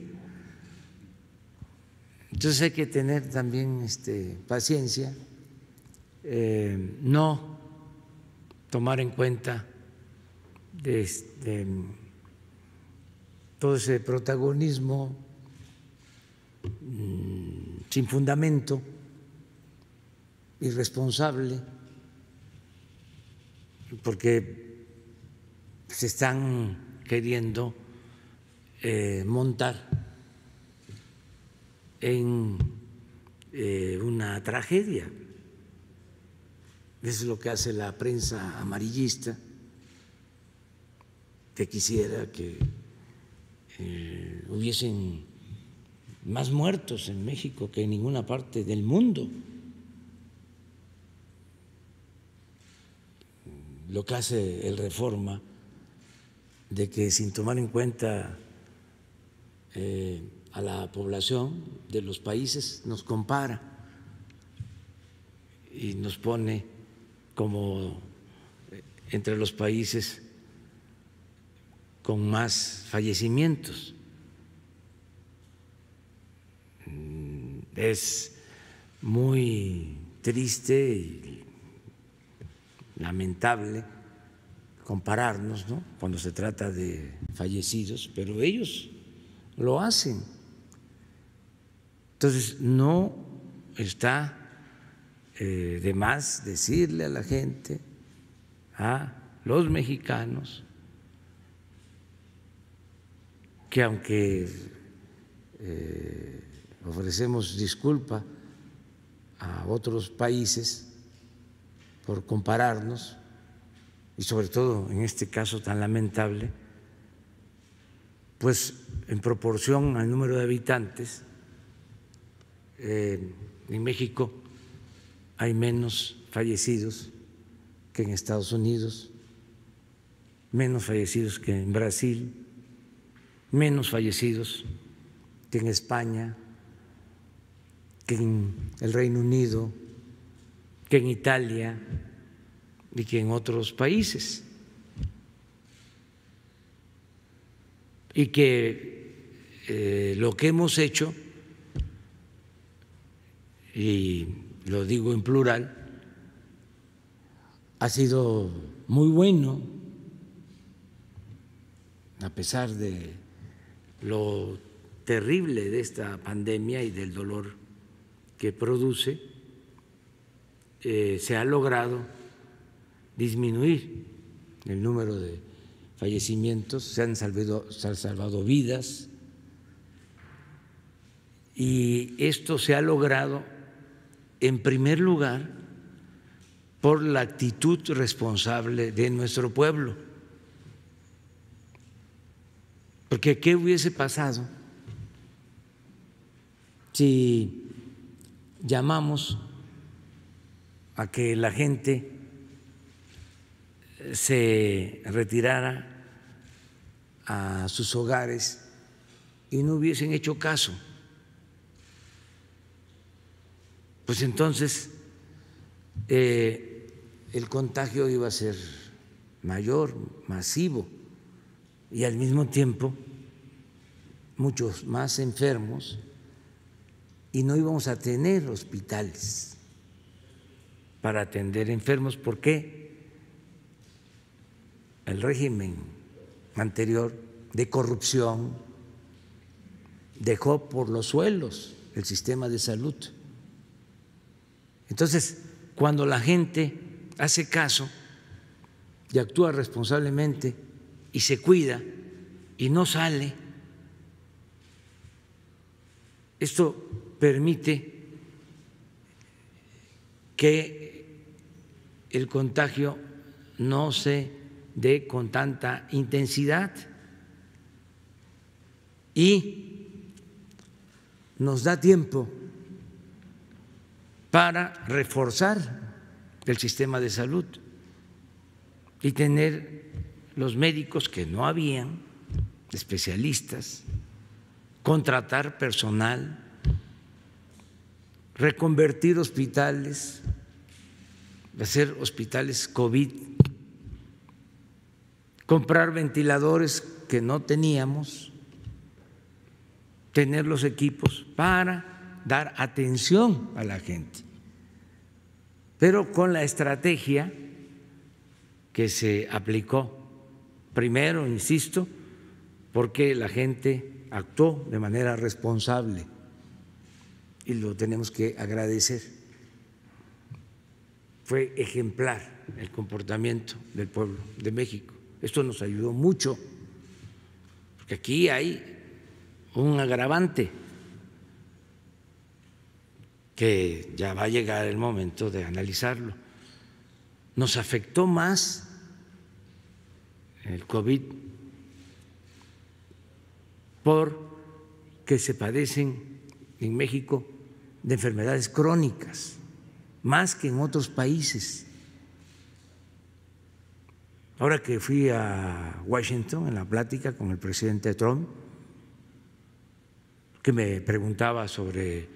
Entonces hay que tener también paciencia, no tomar en cuenta todo ese protagonismo sin fundamento, irresponsable, porque se están queriendo montar en una tragedia. Eso es lo que hace la prensa amarillista, que quisiera que hubiesen más muertos en México que en ninguna parte del mundo. Lo que hace el Reforma, de que sin tomar en cuenta a la población de los países, nos compara y nos pone como entre los países con más fallecimientos. Es muy triste y lamentable compararnos, ¿no?, cuando se trata de fallecidos, pero ellos lo hacen. Entonces, no está de más decirle a la gente, a los mexicanos, que aunque ofrecemos disculpa a otros países por compararnos, y sobre todo en este caso tan lamentable, pues en proporción al número de habitantes, en México hay menos fallecidos que en Estados Unidos, menos fallecidos que en Brasil, menos fallecidos que en España, que en el Reino Unido, que en Italia y que en otros países. Y que lo que hemos hecho, y lo digo en plural, ha sido muy bueno, a pesar de lo terrible de esta pandemia y del dolor que produce, se ha logrado disminuir el número de fallecimientos, se han salvado vidas, y esto se ha logrado en primer lugar por la actitud responsable de nuestro pueblo. Porque ¿qué hubiese pasado si llamamos a que la gente se retirara a sus hogares y no hubiesen hecho caso? Pues entonces el contagio iba a ser mayor, masivo, y al mismo tiempo muchos más enfermos, y no íbamos a tener hospitales para atender enfermos, porque el régimen anterior de corrupción dejó por los suelos el sistema de salud. Entonces, cuando la gente hace caso y actúa responsablemente y se cuida y no sale, esto permite que el contagio no se dé con tanta intensidad y nos da tiempo para reforzar el sistema de salud y tener los médicos que no habían, especialistas, contratar personal, reconvertir hospitales, hacer hospitales COVID, comprar ventiladores que no teníamos, tener los equipos para dar atención a la gente, pero con la estrategia que se aplicó primero, insisto, porque la gente actuó de manera responsable y lo tenemos que agradecer. Fue ejemplar el comportamiento del pueblo de México. Esto nos ayudó mucho, porque aquí hay un agravante que ya va a llegar el momento de analizarlo. Nos afectó más el COVID porque se padecen en México de enfermedades crónicas, más que en otros países. Ahora que fui a Washington en la plática con el presidente Trump, que me preguntaba sobre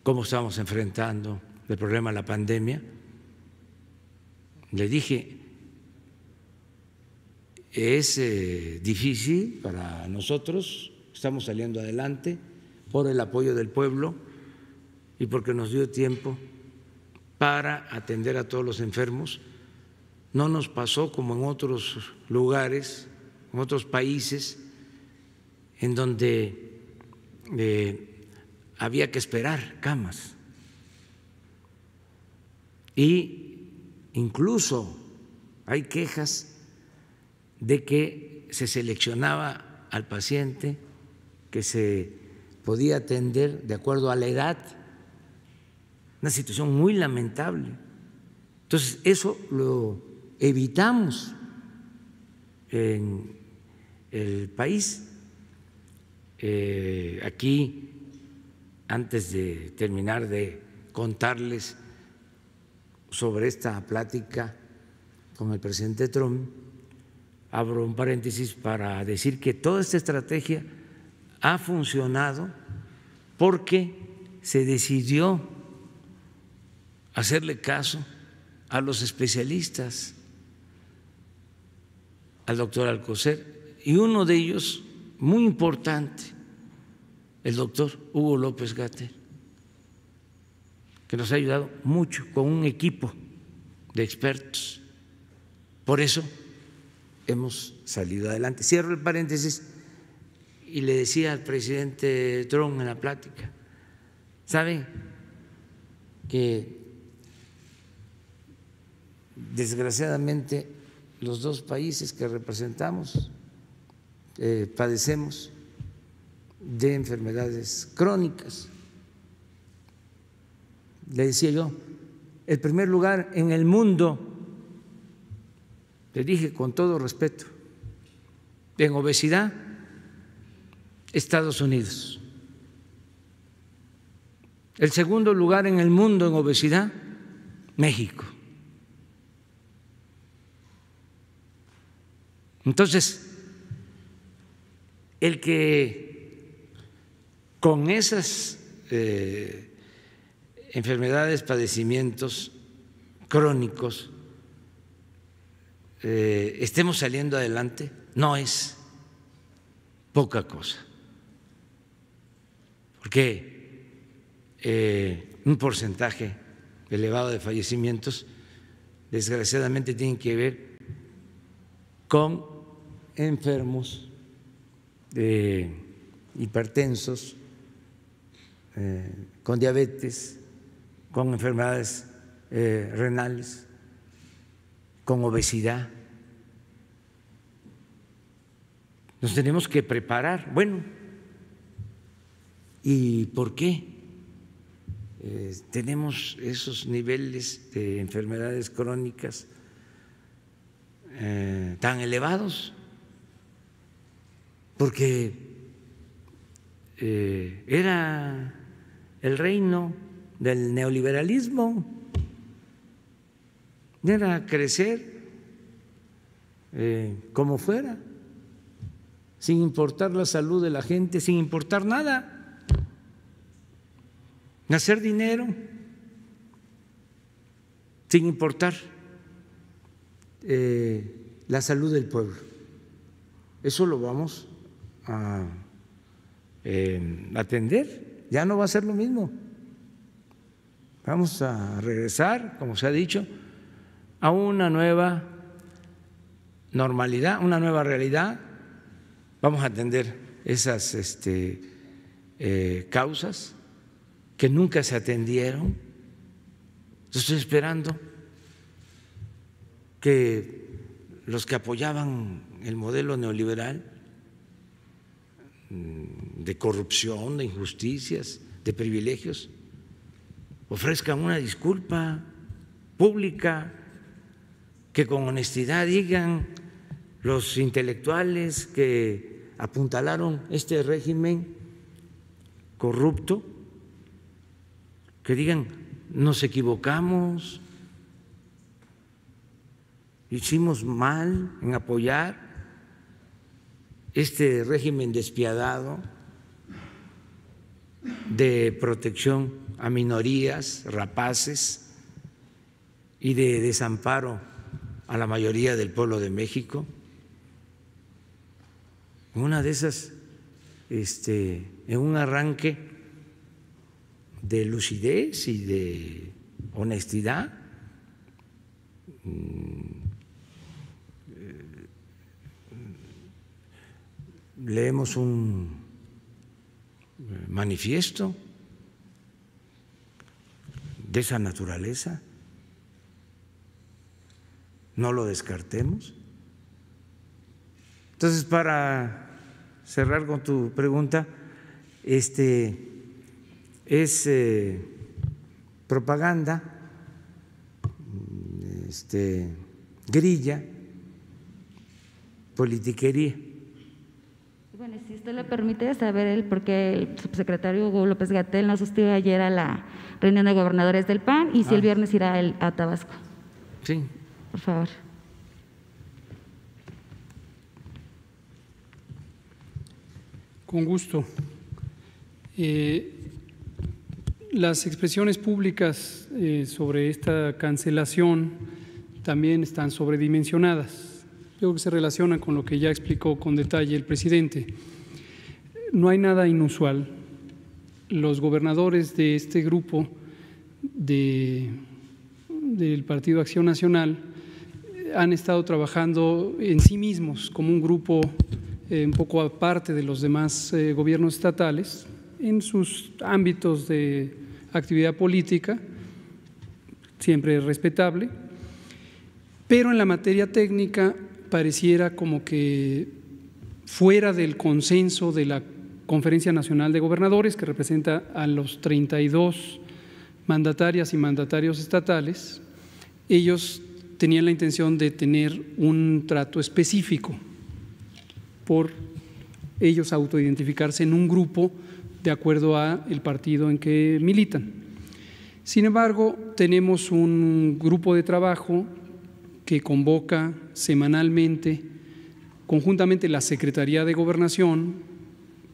cómo estamos enfrentando el problema de la pandemia, le dije, es difícil para nosotros, estamos saliendo adelante por el apoyo del pueblo y porque nos dio tiempo para atender a todos los enfermos. No nos pasó como en otros lugares, en otros países, en donde había que esperar camas. Y incluso hay quejas de que se seleccionaba al paciente, que se podía atender de acuerdo a la edad, una situación muy lamentable. Entonces, eso lo evitamos en el país. Aquí, antes de terminar de contarles sobre esta plática con el presidente Trump, abro un paréntesis para decir que toda esta estrategia ha funcionado porque se decidió hacerle caso a los especialistas, al doctor Alcocer, y uno de ellos, muy importante, el doctor Hugo López-Gatell, que nos ha ayudado mucho con un equipo de expertos. Por eso hemos salido adelante. Cierro el paréntesis y le decía al presidente Trump en la plática, ¿saben que desgraciadamente los dos países que representamos padecemos de enfermedades crónicas? Le decía yo, el primer lugar en el mundo, le dije con todo respeto, en obesidad, Estados Unidos. El segundo lugar en el mundo en obesidad, México. Entonces, el que con esas enfermedades, padecimientos crónicos estemos saliendo adelante no es poca cosa, porque un porcentaje elevado de fallecimientos desgraciadamente tienen que ver con enfermos hipertensos, con diabetes, con enfermedades renales, con obesidad. Nos tenemos que preparar. Bueno, ¿y por qué tenemos esos niveles de enfermedades crónicas tan elevados? Porque era el reino del neoliberalismo, era crecer como fuera, sin importar la salud de la gente, sin importar nada, hacer dinero, sin importar la salud del pueblo. Eso lo vamos a atender, ya no va a ser lo mismo. Vamos a regresar, como se ha dicho, a una nueva normalidad, una nueva realidad. Vamos a atender esas causas que nunca se atendieron. Yo estoy esperando que los que apoyaban el modelo neoliberal de corrupción, de injusticias, de privilegios, ofrezcan una disculpa pública, que con honestidad digan los intelectuales que apuntalaron este régimen corrupto, que digan, nos equivocamos, hicimos mal en apoyar este régimen despiadado de protección a minorías, rapaces, y de desamparo a la mayoría del pueblo de México. Una de esas, en un arranque de lucidez y de honestidad, leemos un manifiesto de esa naturaleza, no lo descartemos. Entonces, para cerrar con tu pregunta, es propaganda, grilla, politiquería. Bueno, si usted le permite saber por qué el subsecretario Hugo López-Gatell no asistió ayer a la reunión de gobernadores del PAN y si el viernes irá a Tabasco. Sí. Por favor. Con gusto. Las expresiones públicas sobre esta cancelación también están sobredimensionadas. Creo que se relacionan con lo que ya explicó con detalle el presidente. No hay nada inusual. Los gobernadores de este grupo del Partido Acción Nacional han estado trabajando en sí mismos como un grupo un poco aparte de los demás gobiernos estatales en sus ámbitos de actividad política, siempre respetable, pero en la materia técnica pareciera como que fuera del consenso de la Conferencia Nacional de Gobernadores, que representa a los 32 mandatarias y mandatarios estatales, ellos tenían la intención de tener un trato específico por ellos autoidentificarse en un grupo de acuerdo a el partido en que militan. Sin embargo, tenemos un grupo de trabajo que convoca semanalmente, conjuntamente la Secretaría de Gobernación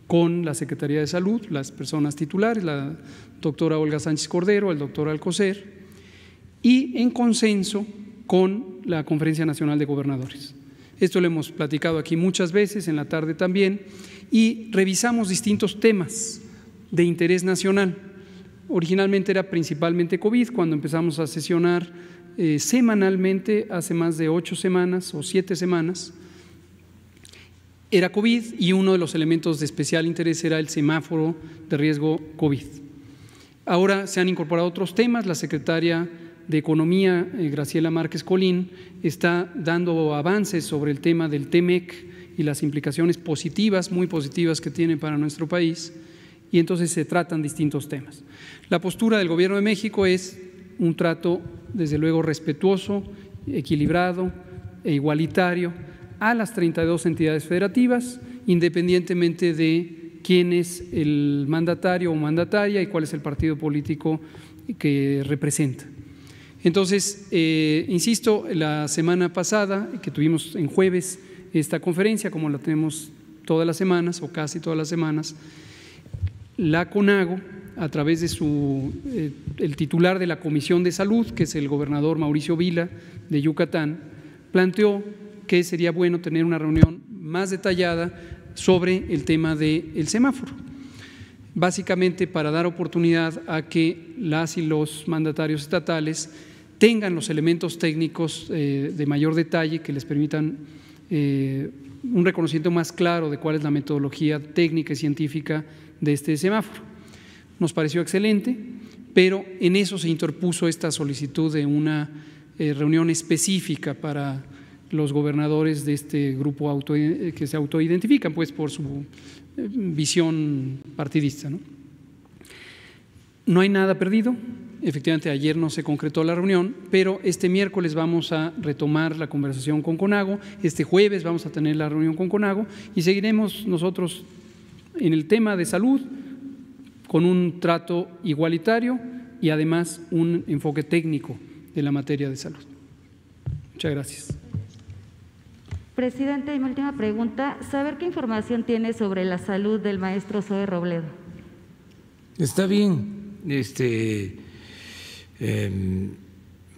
con la Secretaría de Salud, las personas titulares, la doctora Olga Sánchez Cordero, el doctor Alcocer, y en consenso con la Conferencia Nacional de Gobernadores. Esto lo hemos platicado aquí muchas veces, en la tarde también, y revisamos distintos temas de interés nacional. Originalmente era principalmente COVID, cuando empezamos a sesionar semanalmente, hace más de 8 semanas o 7 semanas, era COVID y uno de los elementos de especial interés era el semáforo de riesgo COVID. Ahora se han incorporado otros temas, la secretaria de Economía, Graciela Márquez Colín, está dando avances sobre el tema del TEMEC y las implicaciones positivas, muy positivas que tiene para nuestro país, y entonces se tratan distintos temas. La postura del Gobierno de México es un trato, desde luego, respetuoso, equilibrado e igualitario a las 32 entidades federativas, independientemente de quién es el mandatario o mandataria y cuál es el partido político que representa. Entonces, insisto, la semana pasada, que tuvimos en jueves esta conferencia, como la tenemos todas las semanas o casi todas las semanas, la CONAGO, a través de el titular de la Comisión de Salud, que es el gobernador Mauricio Vila de Yucatán, planteó que sería bueno tener una reunión más detallada sobre el tema del semáforo, básicamente para dar oportunidad a que las y los mandatarios estatales tengan los elementos técnicos de mayor detalle que les permitan un reconocimiento más claro de cuál es la metodología técnica y científica de este semáforo. Nos pareció excelente, pero en eso se interpuso esta solicitud de una reunión específica para los gobernadores de este grupo que se autoidentifican pues por su visión partidista, ¿no? No hay nada perdido. Efectivamente, ayer no se concretó la reunión, pero este miércoles vamos a retomar la conversación con CONAGO, este jueves vamos a tener la reunión con CONAGO y seguiremos nosotros en el tema de salud con un trato igualitario y además un enfoque técnico de la materia de salud. Muchas gracias. Presidente, y mi última pregunta, ¿saber qué información tiene sobre la salud del maestro Zoe Robledo? Está bien,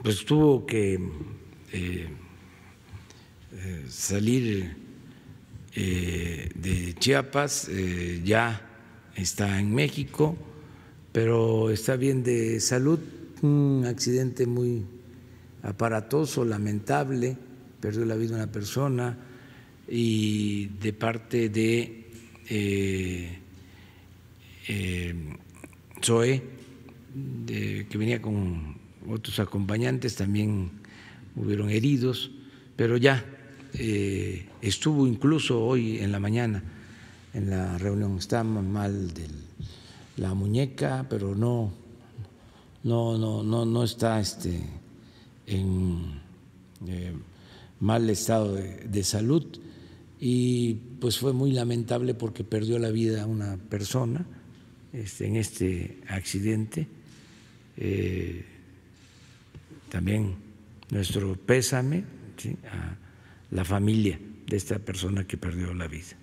pues tuvo que salir de Chiapas, ya está en México, pero está bien de salud, un accidente muy aparatoso, lamentable, perdió la vida una persona y de parte de Zoe, que venía con otros acompañantes, también hubieron heridos, pero ya estuvo incluso hoy en la mañana en la reunión, está mal de la muñeca, pero no está mal estado de salud y pues fue muy lamentable porque perdió la vida una persona en este accidente. También nuestro pésame, ¿sí?, a la familia de esta persona que perdió la vida.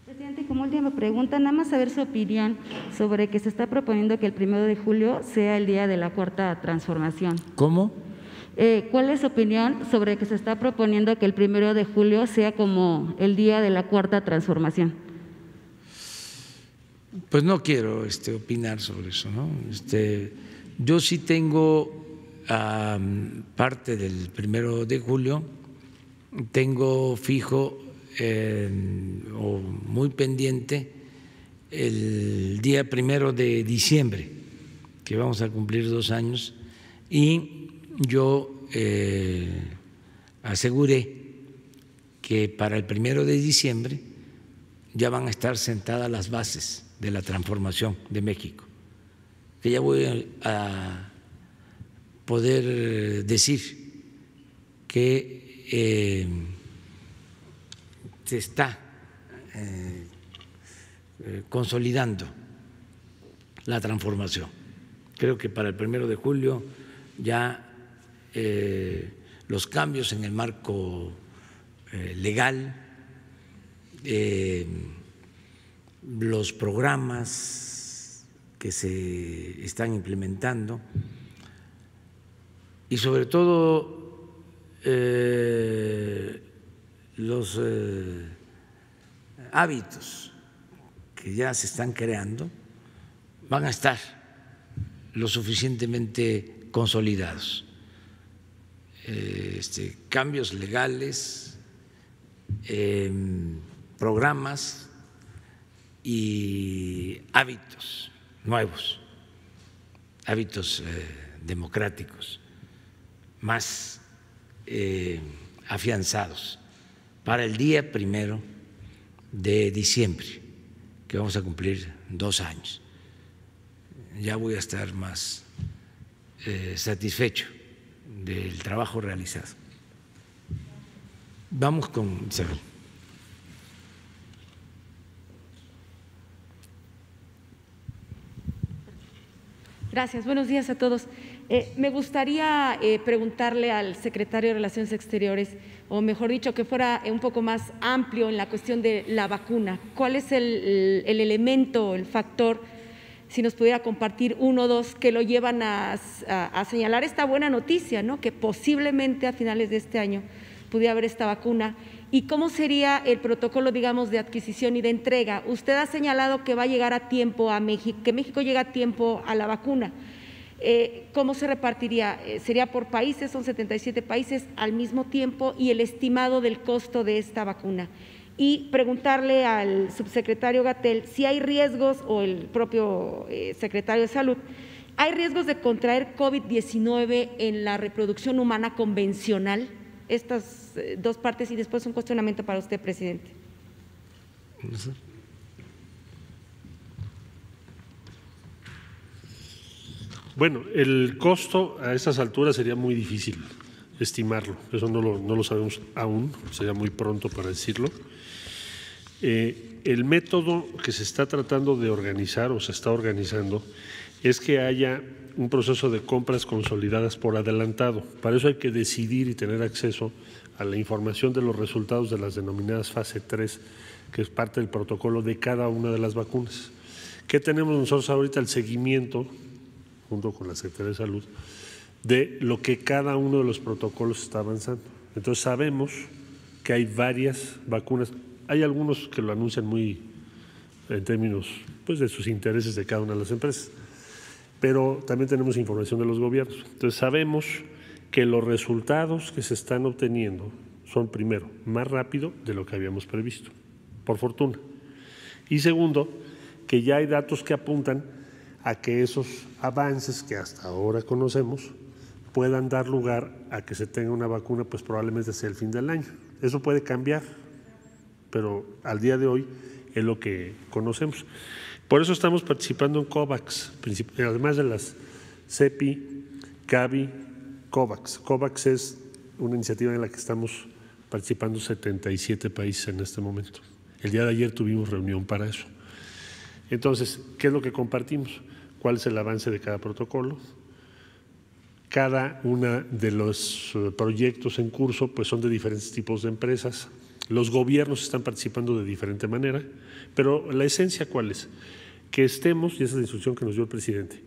Presidente, como última pregunta, nada más saber su opinión sobre que se está proponiendo que el 1 de julio sea el día de la Cuarta Transformación. ¿Cómo? ¿Cuál es su opinión sobre que se está proponiendo que el 1 de julio sea como el día de la Cuarta Transformación? Pues no quiero opinar sobre eso, ¿no? Yo sí tengo parte del 1 de julio, tengo fijo o muy pendiente el día 1 de diciembre, que vamos a cumplir 2 años, y yo aseguré que para el 1 de diciembre ya van a estar sentadas las bases de la transformación de México, que ya voy a poder decir que se está consolidando la transformación. Creo que para el 1 de julio ya los cambios en el marco legal, los programas que se están implementando y sobre todo los hábitos que ya se están creando van a estar lo suficientemente consolidados. Cambios legales, programas y hábitos nuevos, hábitos democráticos más afianzados para el día 1 de diciembre, que vamos a cumplir 2 años. Ya voy a estar más satisfecho del trabajo realizado. Vamos con Isabel. Gracias. Buenos días a todos. Me gustaría preguntarle al secretario de Relaciones Exteriores, o mejor dicho, que fuera un poco más amplio en la cuestión de la vacuna. ¿Cuál es el elemento, el factor, si nos pudiera compartir 1 o 2, que lo llevan a señalar esta buena noticia, ¿no?, que posiblemente a finales de este año pudiera haber esta vacuna? ¿Y cómo sería el protocolo, digamos, de adquisición y de entrega? Usted ha señalado que va a llegar a tiempo a México, que México llega a tiempo a la vacuna. ¿Cómo se repartiría? ¿Sería por países? Son 77 países al mismo tiempo, y el estimado del costo de esta vacuna. Y preguntarle al subsecretario Gatell si hay riesgos, o el propio secretario de Salud, ¿hay riesgos de contraer COVID-19 en la reproducción humana convencional? Estas 2 partes, y después un cuestionamiento para usted, presidente. Bueno, el costo a estas alturas sería muy difícil estimarlo, eso no lo sabemos aún, sería muy pronto para decirlo. El método que se está tratando de organizar, o se está organizando, es que haya un proceso de compras consolidadas por adelantado. Para eso hay que decidir y tener acceso a la información de los resultados de las denominadas fase 3, que es parte del protocolo de cada una de las vacunas. ¿Qué tenemos nosotros ahorita? El seguimiento, junto con la Secretaría de Salud, de lo que cada uno de los protocolos está avanzando. Entonces sabemos que hay varias vacunas, hay algunos que lo anuncian muy en términos pues de sus intereses de cada una de las empresas, pero también tenemos información de los gobiernos. Entonces sabemos que los resultados que se están obteniendo son, primero, más rápido de lo que habíamos previsto, por fortuna, y segundo, que ya hay datos que apuntan a que esos avances que hasta ahora conocemos puedan dar lugar a que se tenga una vacuna pues probablemente hacia el fin del año. Eso puede cambiar, pero al día de hoy es lo que conocemos. Por eso estamos participando en COVAX, además de las CEPI, Gavi, COVAX. COVAX es una iniciativa en la que estamos participando 77 países en este momento. El día de ayer tuvimos reunión para eso. Entonces, ¿qué es lo que compartimos? ¿Cuál es el avance de cada protocolo? Cada uno de los proyectos en curso pues son de diferentes tipos de empresas. Los gobiernos están participando de diferente manera, pero la esencia ¿cuál es? Que estemos, y esa es la instrucción que nos dio el presidente,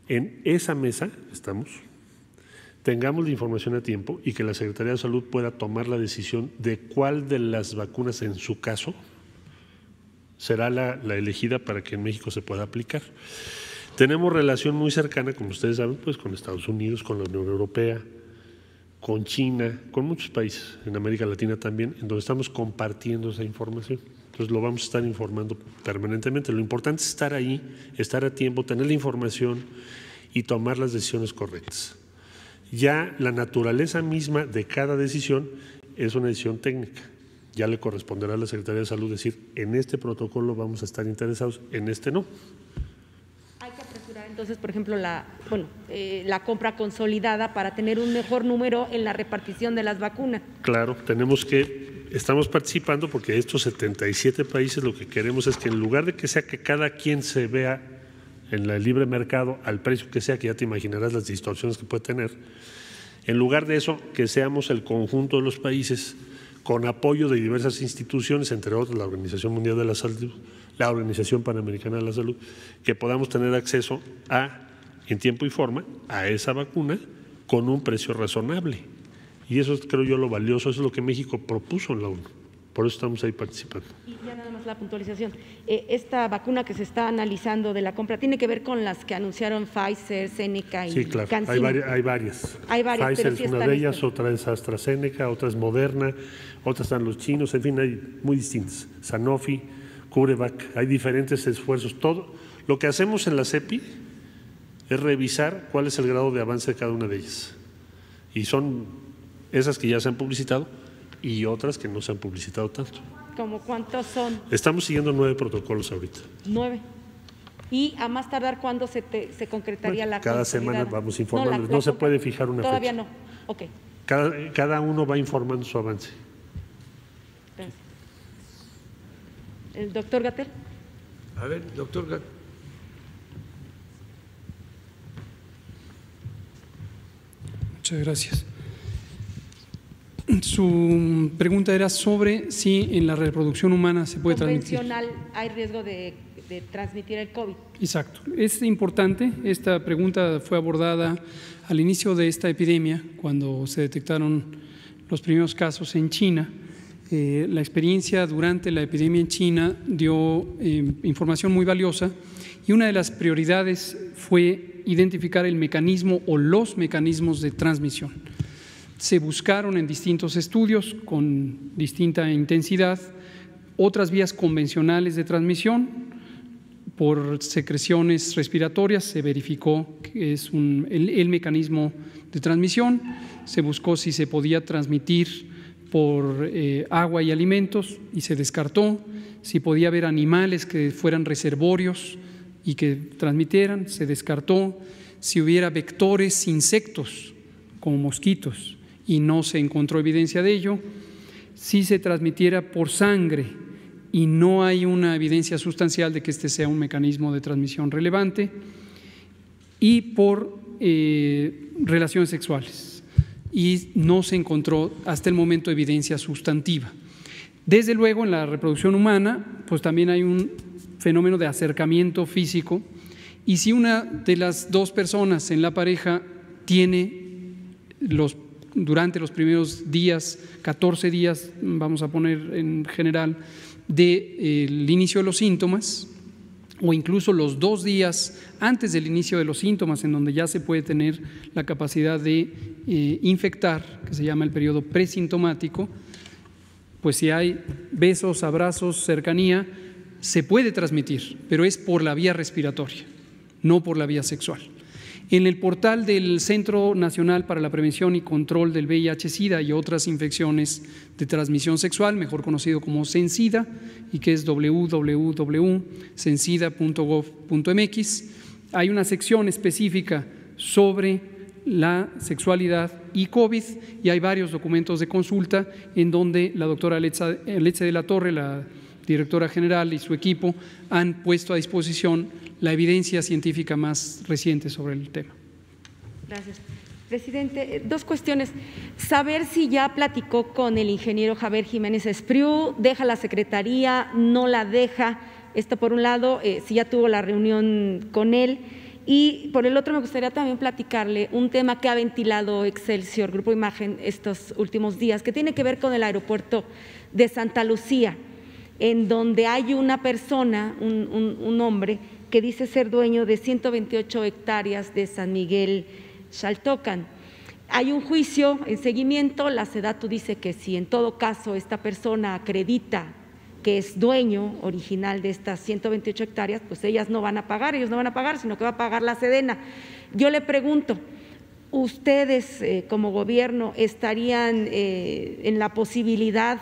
en esa mesa estamos, tengamos la información a tiempo y que la Secretaría de Salud pueda tomar la decisión de cuál de las vacunas en su caso será la elegida para que en México se pueda aplicar. Tenemos relación muy cercana, como ustedes saben, pues con Estados Unidos, con la Unión Europea, con China, con muchos países, en América Latina también, en donde estamos compartiendo esa información. Entonces lo vamos a estar informando permanentemente. Lo importante es estar ahí, estar a tiempo, tener la información y tomar las decisiones correctas. Ya la naturaleza misma de cada decisión es una decisión técnica. Ya le corresponderá a la Secretaría de Salud decir, en este protocolo vamos a estar interesados, en este no. Hay que apresurar entonces, por ejemplo, la compra consolidada para tener un mejor número en la repartición de las vacunas. Claro, estamos participando porque estos 77 países lo que queremos es que en lugar de que sea que cada quien se vea en el libre mercado al precio que sea, que ya te imaginarás las distorsiones que puede tener, en lugar de eso, que seamos el conjunto de los países con apoyo de diversas instituciones, entre otras la Organización Mundial de la Salud, la Organización Panamericana de la Salud, que podamos tener acceso en tiempo y forma, a esa vacuna con un precio razonable. Y eso es, creo yo, lo valioso, eso es lo que México propuso en la ONU. Por eso estamos ahí participando. Y ya nada más la puntualización. Esta vacuna que se está analizando de la compra, ¿tiene que ver con las que anunciaron Pfizer, Seneca y Sí, claro, CanSino? hay varias. Hay varias, Pfizer pero sí es una están de ellas, otra es AstraZeneca, otra es Moderna, otras están los chinos, en fin, hay muy distintas. Sanofi, CureVac, hay diferentes esfuerzos. Todo lo que hacemos en la CEPI es revisar cuál es el grado de avance de cada una de ellas. Y son esas que ya se han publicitado y otras que no se han publicitado tanto. ¿Cómo cuántos son? Estamos siguiendo 9 protocolos ahorita. 9. Y a más tardar, ¿cuándo se concretaría la Cada consolidada? semana vamos informando. No se puede fijar una Todavía fecha. no. Ok. Cada uno va informando su avance. Gracias. ¿El doctor Gatell? A ver, doctor Gatell. Muchas gracias. Su pregunta era sobre si en la reproducción humana se puede transmitir. Convencional, hay riesgo de transmitir el COVID. Exacto. Es importante, esta pregunta fue abordada al inicio de esta epidemia, cuando se detectaron los primeros casos en China. La experiencia durante la epidemia en China dio información muy valiosa y una de las prioridades fue identificar el mecanismo o los mecanismos de transmisión. Se buscaron en distintos estudios con distinta intensidad otras vías convencionales de transmisión. Por secreciones respiratorias se verificó que es el mecanismo de transmisión. Se buscó si se podía transmitir por agua y alimentos y se descartó. Si podía haber animales que fueran reservorios y que transmitieran, se descartó. Si hubiera vectores, insectos como mosquitos, y no se encontró evidencia de ello. Si se transmitiera por sangre y no hay una evidencia sustancial de que este sea un mecanismo de transmisión relevante, y por relaciones sexuales, y no se encontró hasta el momento evidencia sustantiva. Desde luego, en la reproducción humana, pues también hay un fenómeno de acercamiento físico, y si una de las dos personas en la pareja tiene durante los primeros días, 14 días, vamos a poner en general, del inicio de los síntomas, o incluso los 2 días antes del inicio de los síntomas, en donde ya se puede tener la capacidad de infectar, que se llama el periodo presintomático, pues si hay besos, abrazos, cercanía, se puede transmitir, pero es por la vía respiratoria, no por la vía sexual. En el portal del Centro Nacional para la Prevención y Control del VIH-Sida y otras infecciones de transmisión sexual, mejor conocido como CENSIDA, y que es www.censida.gov.mx, hay una sección específica sobre la sexualidad y COVID, y hay varios documentos de consulta en donde la doctora Letza de la Torre, la directora general, y su equipo han puesto a disposición la evidencia científica más reciente sobre el tema. Gracias. Presidente, dos cuestiones. Saber si ya platicó con el ingeniero Javier Jiménez Espriu, deja la secretaría, no la deja, esto por un lado, si ya tuvo la reunión con él. Y por el otro me gustaría también platicarle un tema que ha ventilado Excelsior, Grupo Imagen, estos últimos días, que tiene que ver con el aeropuerto de Santa Lucía, en donde hay una persona, un hombre, que dice ser dueño de 128 hectáreas de San Miguel Xaltocan. Hay un juicio en seguimiento, la SEDATU dice que si en todo caso esta persona acredita que es dueño original de estas 128 hectáreas, pues ellos no van a pagar, sino que va a pagar la Sedena. Yo le pregunto, ¿ustedes como gobierno estarían en la posibilidad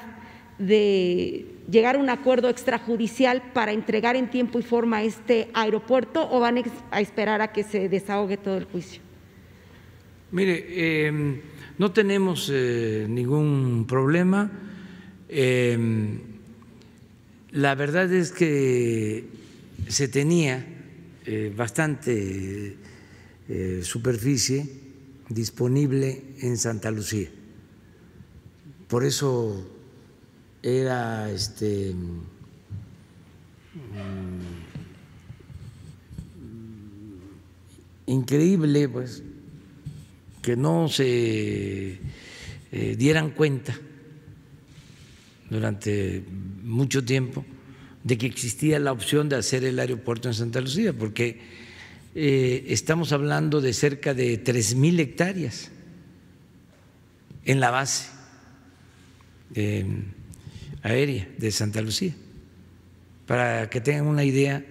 de llegar a un acuerdo extrajudicial para entregar en tiempo y forma este aeropuerto o van a esperar a que se desahogue todo el juicio? Mire, no tenemos ningún problema. La verdad es que se tenía bastante superficie disponible en Santa Lucía. Por eso era increíble, pues, que no se dieran cuenta durante mucho tiempo de que existía la opción de hacer el aeropuerto en Santa Lucía, porque estamos hablando de cerca de 3,000 hectáreas en la base aérea de Santa Lucía. Para que tengan una idea,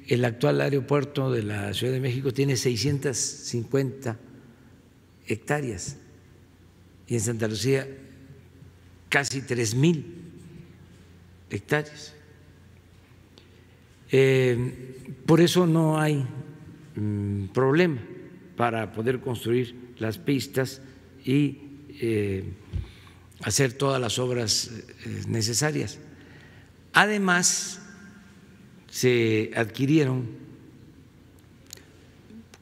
el actual aeropuerto de la Ciudad de México tiene 650 hectáreas y en Santa Lucía casi 3,000 hectáreas. Por eso no hay problema para poder construir las pistas y hacer todas las obras necesarias. Además, se adquirieron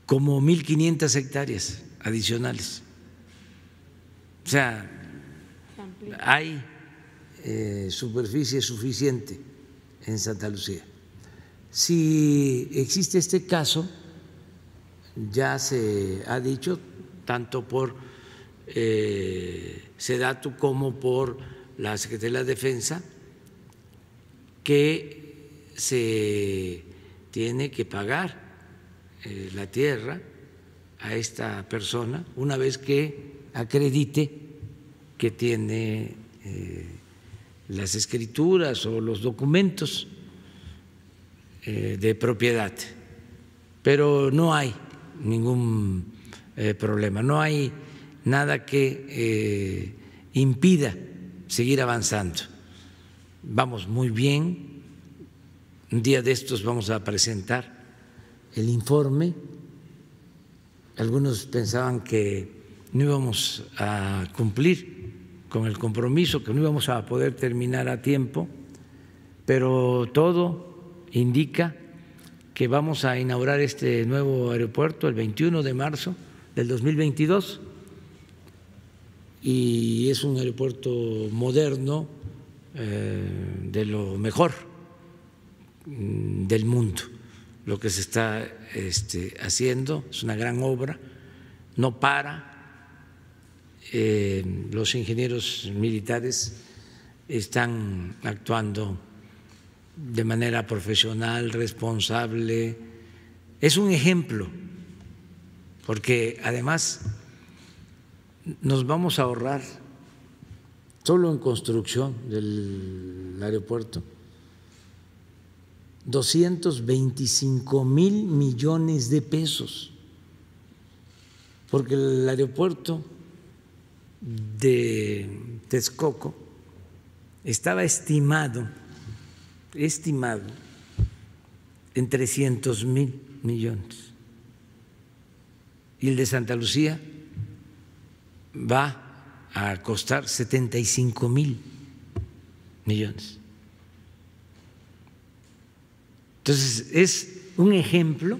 como 1,500 hectáreas adicionales. O sea, hay superficie suficiente en Santa Lucía. Si existe este caso, ya se ha dicho, tanto por SEDATU como por la Secretaría de la Defensa, que se tiene que pagar la tierra a esta persona una vez que acredite que tiene las escrituras o los documentos de propiedad, pero no hay ningún problema, no hay nada que impida seguir avanzando. Vamos muy bien. Un día de estos vamos a presentar el informe. Algunos pensaban que no íbamos a cumplir con el compromiso, que no íbamos a poder terminar a tiempo, pero todo indica que vamos a inaugurar este nuevo aeropuerto el 21 de marzo del 2022 y es un aeropuerto moderno, de lo mejor del mundo. Lo que se está haciendo es una gran obra, no para. Los ingenieros militares están actuando de manera profesional, responsable. Es un ejemplo, porque además nos vamos a ahorrar solo en construcción del aeropuerto 225,000 millones de pesos, porque el aeropuerto de Texcoco estaba estimado en 300,000 millones y el de Santa Lucía va a costar 75,000 millones. Entonces, es un ejemplo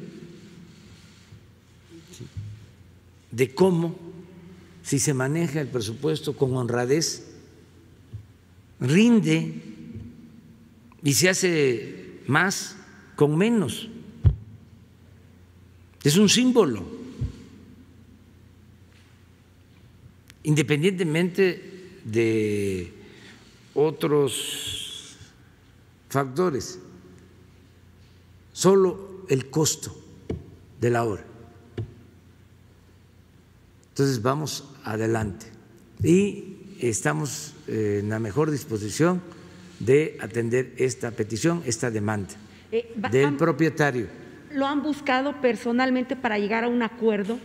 de cómo, si se maneja el presupuesto con honradez, rinde y se hace más con menos. Es un símbolo, independientemente de otros factores, solo el costo de la obra. Entonces vamos adelante y estamos en la mejor disposición de atender esta petición, esta demanda del propietario. ¿Lo han buscado personalmente para llegar a un acuerdo?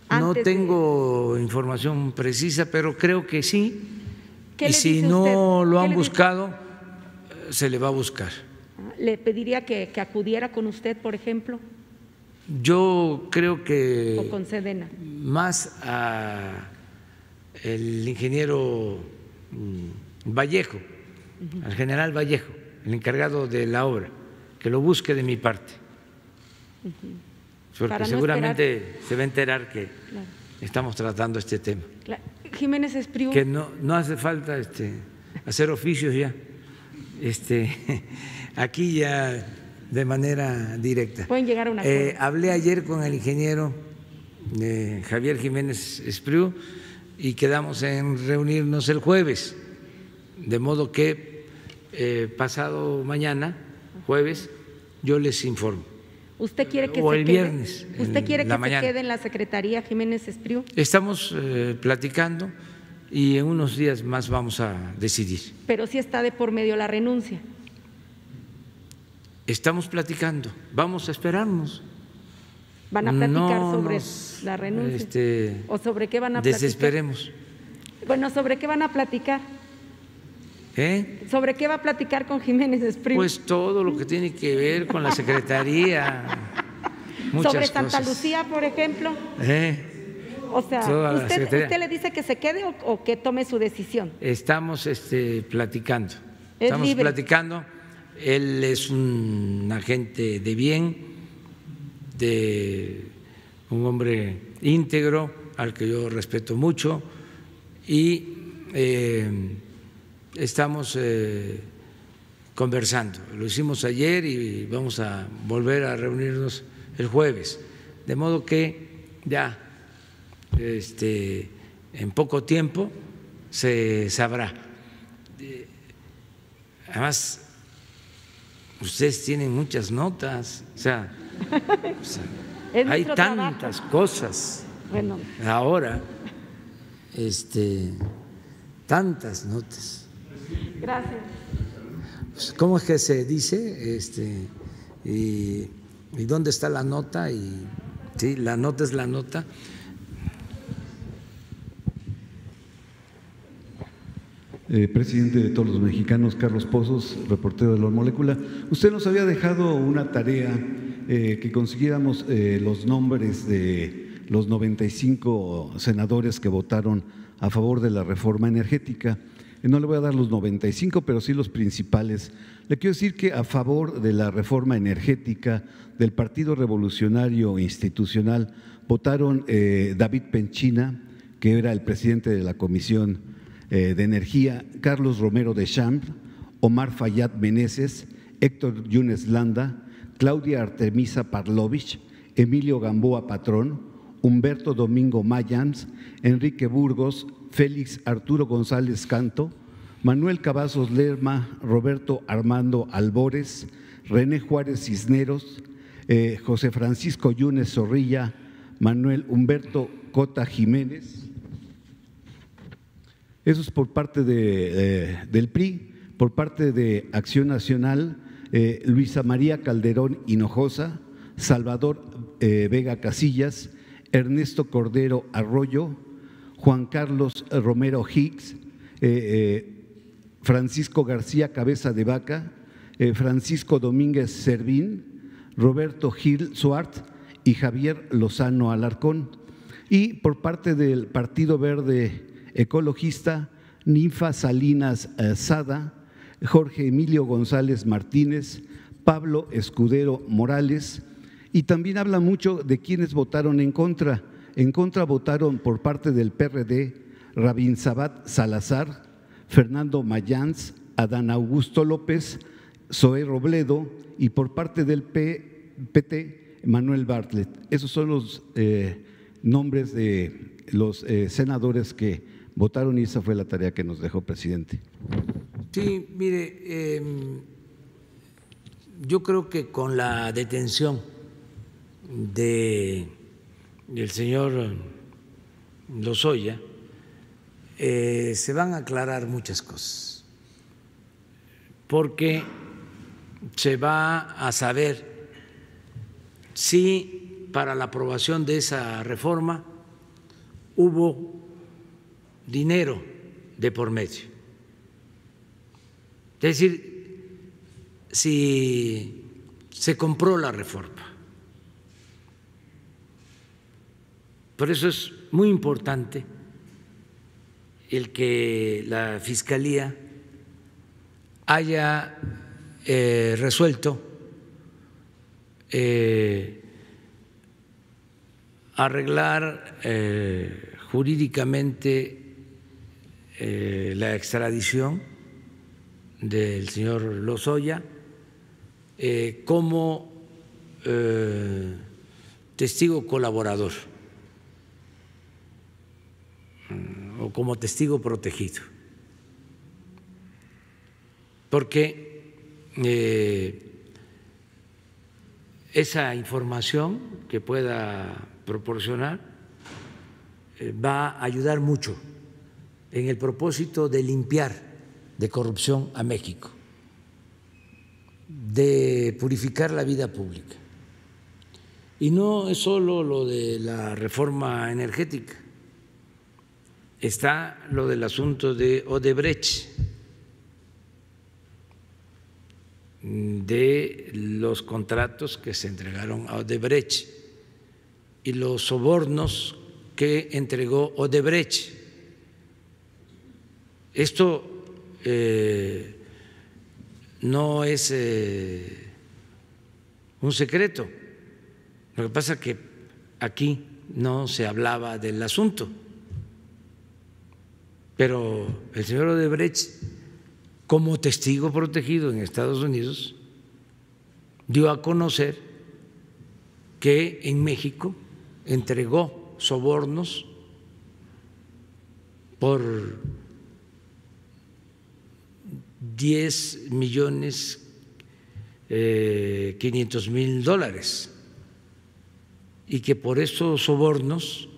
No tengo información precisa, pero creo que sí. Y si usted? no lo han buscado, se le va a buscar. ¿Le pediría que acudiera con usted, por ejemplo? Yo creo que ¿O con Sedena? Más a el ingeniero Vallejo, al general Vallejo, el encargado de la obra, que lo busque de mi parte. Porque seguramente se va a enterar que estamos tratando este tema. Jiménez Espriu. Que no hace falta hacer oficios ya. Aquí ya de manera directa. Pueden llegar a un acuerdo. Hablé ayer con el ingeniero Javier Jiménez Espriu y quedamos en reunirnos el jueves, de modo que pasado mañana, jueves, yo les informo. ¿Usted quiere que o se el quede? viernes. ¿Usted quiere que mañana. se quede en la Secretaría, Jiménez Espriu? Estamos platicando y en unos días más vamos a decidir. Pero sí está de por medio la renuncia. Estamos platicando, vamos a esperarnos. ¿Van a platicar sobre la renuncia? ¿O sobre qué van a platicar? Desesperemos. Bueno, ¿sobre qué van a platicar? ¿Sobre qué va a platicar con Jiménez Espriu? Pues todo lo que tiene que ver con la Secretaría. Muchas ¿Sobre Santa cosas. Lucía, por ejemplo? O sea, ¿usted le dice que se quede o que tome su decisión? Estamos platicando. Es Estamos libre. platicando. Él es un agente de bien, de un hombre íntegro al que yo respeto mucho y estamos conversando. Lo hicimos ayer y vamos a volver a reunirnos el jueves, de modo que ya en poco tiempo se sabrá. Además, ustedes tienen muchas notas, o sea hay tantas cosas ahora, tantas notas. Gracias. Pues, ¿cómo es que se dice? ¿Y dónde está la nota? Y sí, la nota es la nota. Presidente de todos los mexicanos, Carlos Pozos, reportero de La Molécula. Usted nos había dejado una tarea que consiguiéramos los nombres de los 95 senadores que votaron a favor de la reforma energética. No le voy a dar los 95, pero sí los principales. Le quiero decir que a favor de la reforma energética del Partido Revolucionario Institucional votaron David Penchina, que era el presidente de la Comisión de Energía, Carlos Romero de Champs, Omar Fayad Meneses, Héctor Yunes Landa, Claudia Artemisa Parlovich, Emilio Gamboa Patrón, Humberto Domingo Mayans, Enrique Burgos, Félix Arturo González Canto, Manuel Cavazos Lerma, Roberto Armando Albores, René Juárez Cisneros, José Francisco Yunes Zorrilla, Manuel Humberto Cota Jiménez. Eso es por parte del PRI. Por parte de Acción Nacional, Luisa María Calderón Hinojosa, Salvador Vega Casillas, Ernesto Cordero Arroyo, Juan Carlos Romero Hicks, Francisco García Cabeza de Vaca, Francisco Domínguez Servín, Roberto Gil Suart y Javier Lozano Alarcón. Y por parte del Partido Verde Ecologista, Ninfa Salinas Sada, Jorge Emilio González Martínez, Pablo Escudero Morales, y también habla mucho de quienes votaron en contra. En contra votaron por parte del PRD Rabín Sabat Salazar, Fernando Mayans, Adán Augusto López, Zoé Robledo, y por parte del PT Manuel Bartlett. Esos son los nombres de los senadores que votaron y esa fue la tarea que nos dejó, presidente. Sí, mire, yo creo que con la detención del señor Lozoya se van a aclarar muchas cosas, porque se va a saber si para la aprobación de esa reforma hubo dinero de por medio. Es decir, si se compró la reforma. Por eso es muy importante el que la Fiscalía haya resuelto arreglar jurídicamente la extradición del señor Lozoya como testigo colaborador o como testigo protegido, porque esa información que pueda proporcionar va a ayudar mucho en el propósito de limpiar de corrupción a México, de purificar la vida pública. Y no es solo lo de la reforma energética, está lo del asunto de Odebrecht, de los contratos que se entregaron a Odebrecht y los sobornos que entregó Odebrecht. Esto no es un secreto. Lo que pasa es que aquí no se hablaba del asunto, pero el señor Odebrecht, como testigo protegido en Estados Unidos, dio a conocer que en México entregó sobornos por 10.500.000 y que por esos sobornos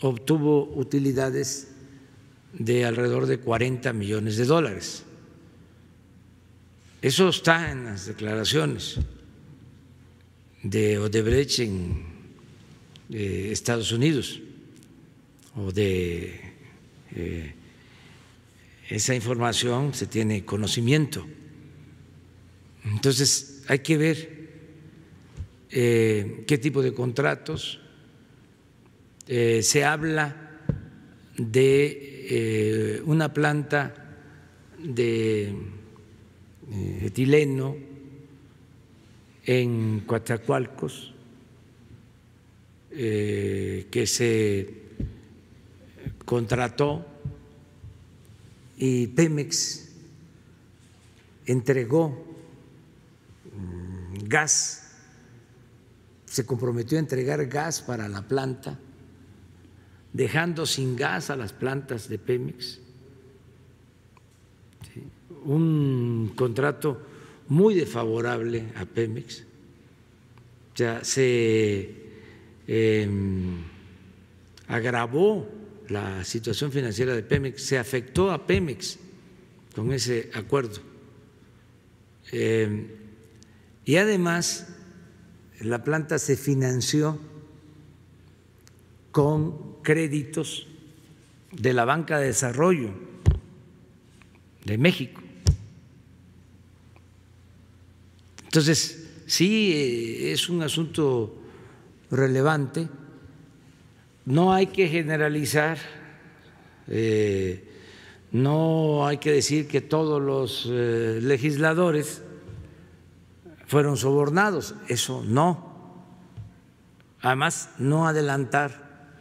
obtuvo utilidades de alrededor de 40 millones de dólares. Eso está en las declaraciones de Odebrecht en Estados Unidos, o de esa información se tiene conocimiento. Entonces hay que ver qué tipo de contratos. Se habla de una planta de etileno en Coatzacoalcos que se contrató y Pemex entregó gas, se comprometió a entregar gas para la planta, dejando sin gas a las plantas de Pemex. ¿Sí? Un contrato muy desfavorable a Pemex. O sea, se agravó la situación financiera de Pemex, se afectó a Pemex con ese acuerdo. Y además, la planta se financió con créditos de la Banca de Desarrollo de México. Entonces, sí, es un asunto relevante. No hay que generalizar, no hay que decir que todos los legisladores fueron sobornados, eso no. Además, no adelantar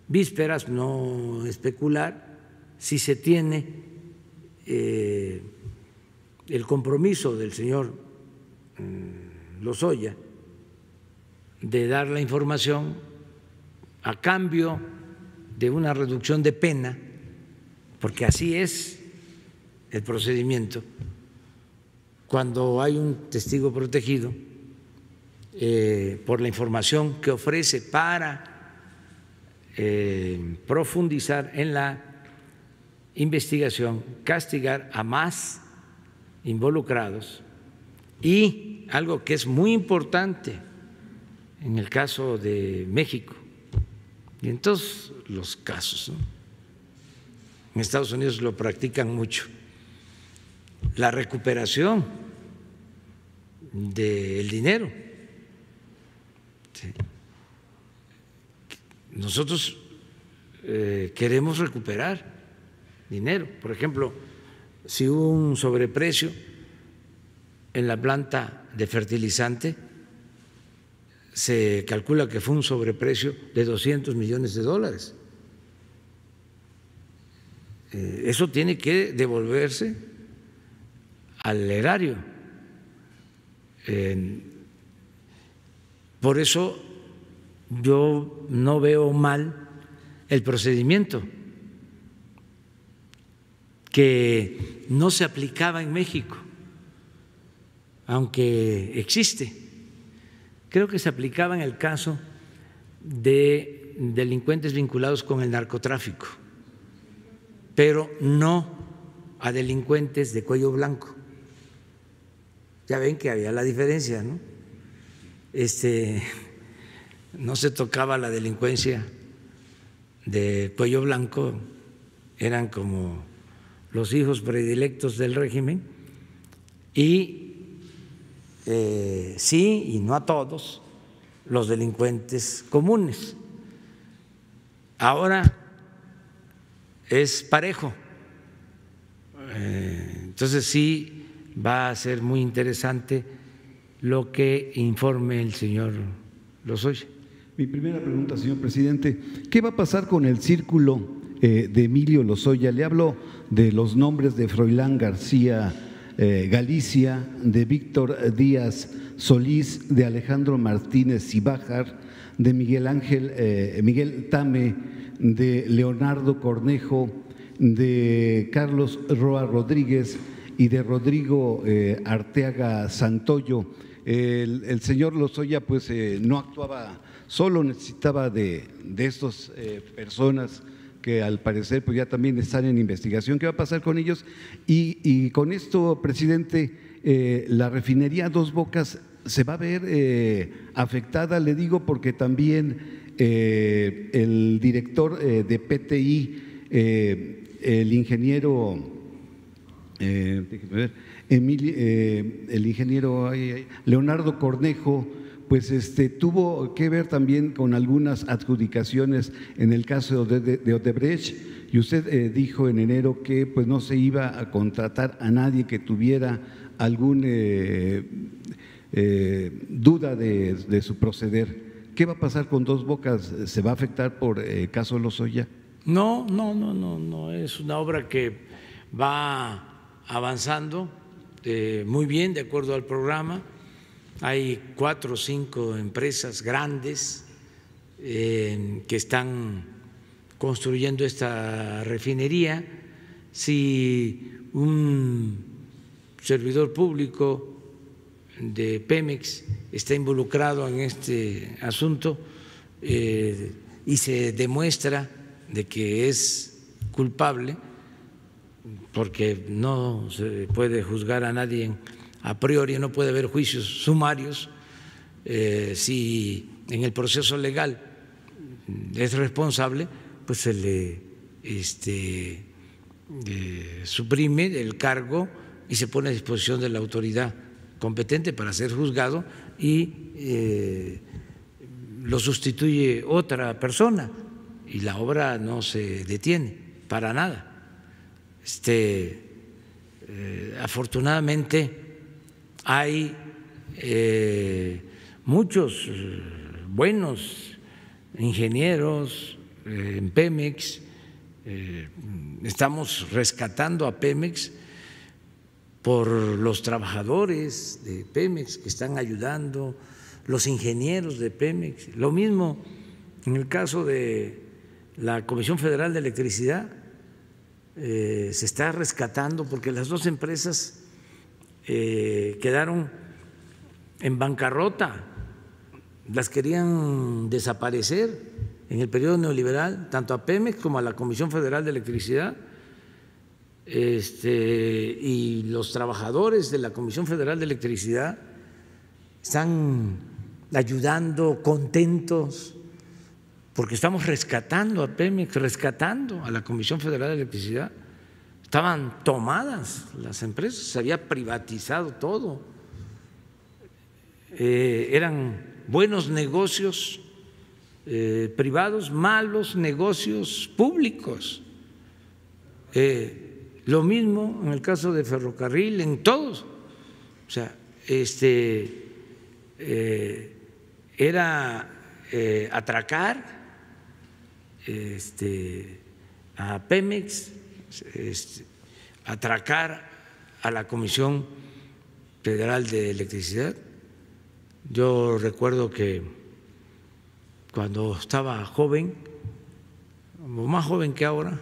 vísperas, no especular. Si se tiene el compromiso del señor Lozoya de dar la información a cambio de una reducción de pena, porque así es el procedimiento, cuando hay un testigo protegido por la información que ofrece para profundizar en la investigación, castigar a más involucrados y algo que es muy importante en el caso de México y en todos los casos, ¿no? En Estados Unidos lo practican mucho, la recuperación del dinero. Sí. Nosotros queremos recuperar dinero. Por ejemplo, si hubo un sobreprecio en la planta de fertilizante, se calcula que fue un sobreprecio de $200 millones. Eso tiene que devolverse al erario. Por eso yo no veo mal el procedimiento que no se aplicaba en México, aunque existe. Creo que se aplicaba en el caso de delincuentes vinculados con el narcotráfico, pero no a delincuentes de cuello blanco. Ya ven que había la diferencia, ¿no? No se tocaba la delincuencia de cuello blanco, eran como los hijos predilectos del régimen, y sí, y no a todos, los delincuentes comunes. Ahora es parejo. Entonces sí va a ser muy interesante lo que informe el señor Lozoya. Mi primera pregunta, señor presidente, ¿qué va a pasar con el círculo de Emilio Lozoya? Le hablo de los nombres de Froilán García Galicia, de Víctor Díaz Solís, de Alejandro Martínez Ibájar, de Miguel Tame, de Leonardo Cornejo, de Carlos Roa Rodríguez y de Rodrigo Arteaga Santoyo. El señor Lozoya pues no actuaba solo, necesitaba de estas personas que al parecer pues ya también están en investigación. ¿Qué va a pasar con ellos? Y con esto, presidente, la refinería Dos Bocas se va a ver afectada, le digo, porque también el director de PTI, el ingeniero, déjeme ver, el ingeniero Leonardo Cornejo, pues tuvo que ver también con algunas adjudicaciones en el caso de Odebrecht, y usted dijo en enero que pues no se iba a contratar a nadie que tuviera algún duda de su proceder. ¿Qué va a pasar con Dos Bocas? ¿Se va a afectar por caso Lozoya? No, es una obra que va avanzando muy bien de acuerdo al programa. Hay 4 o 5 empresas grandes que están construyendo esta refinería. Si un servidor público de Pemex está involucrado en este asunto y se demuestra de que es culpable, porque no se puede juzgar a nadie a priori, no puede haber juicios sumarios, si en el proceso legal es responsable, pues se le suprime el cargo y se pone a disposición de la autoridad competente para ser juzgado y lo sustituye otra persona y la obra no se detiene para nada. Afortunadamente hay muchos buenos ingenieros en Pemex. Estamos rescatando a Pemex por los trabajadores de Pemex que están ayudando, los ingenieros de Pemex. Lo mismo en el caso de la Comisión Federal de Electricidad, se está rescatando porque las dos empresas quedaron en bancarrota, las querían desaparecer en el periodo neoliberal, tanto a Pemex como a la Comisión Federal de Electricidad. Y los trabajadores de la Comisión Federal de Electricidad están ayudando, contentos, porque estamos rescatando a Pemex, rescatando a la Comisión Federal de Electricidad. Estaban tomadas las empresas, se había privatizado todo. Eran buenos negocios privados, malos negocios públicos. Lo mismo en el caso de Ferrocarril, en todos. O sea, era atracar a Pemex, atracar a la Comisión Federal de Electricidad. Yo recuerdo que cuando estaba joven, o más joven que ahora,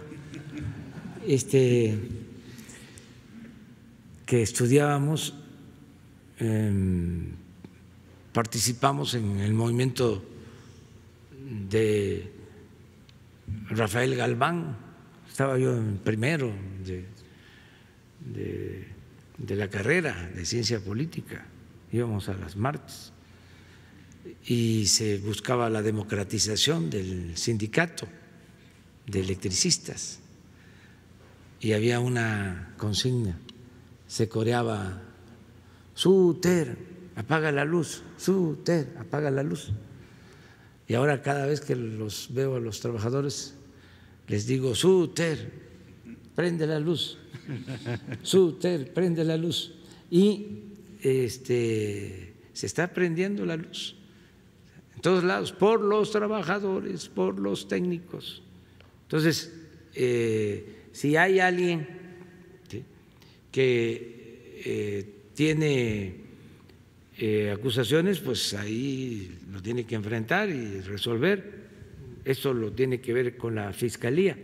que estudiábamos, participamos en el movimiento de Rafael Galván. Estaba yo en primero de la carrera de ciencia política, íbamos a las marchas y se buscaba la democratización del sindicato de electricistas y había una consigna, se coreaba: Suter, apaga la luz, Suter, apaga la luz. Y ahora cada vez que los veo a los trabajadores les digo: Suter, prende la luz, Suter, prende la luz. Y se está prendiendo la luz en todos lados, por los trabajadores, por los técnicos. Entonces, si hay alguien que tiene acusaciones, pues ahí lo tiene que enfrentar y resolver. Eso lo tiene que ver con la Fiscalía,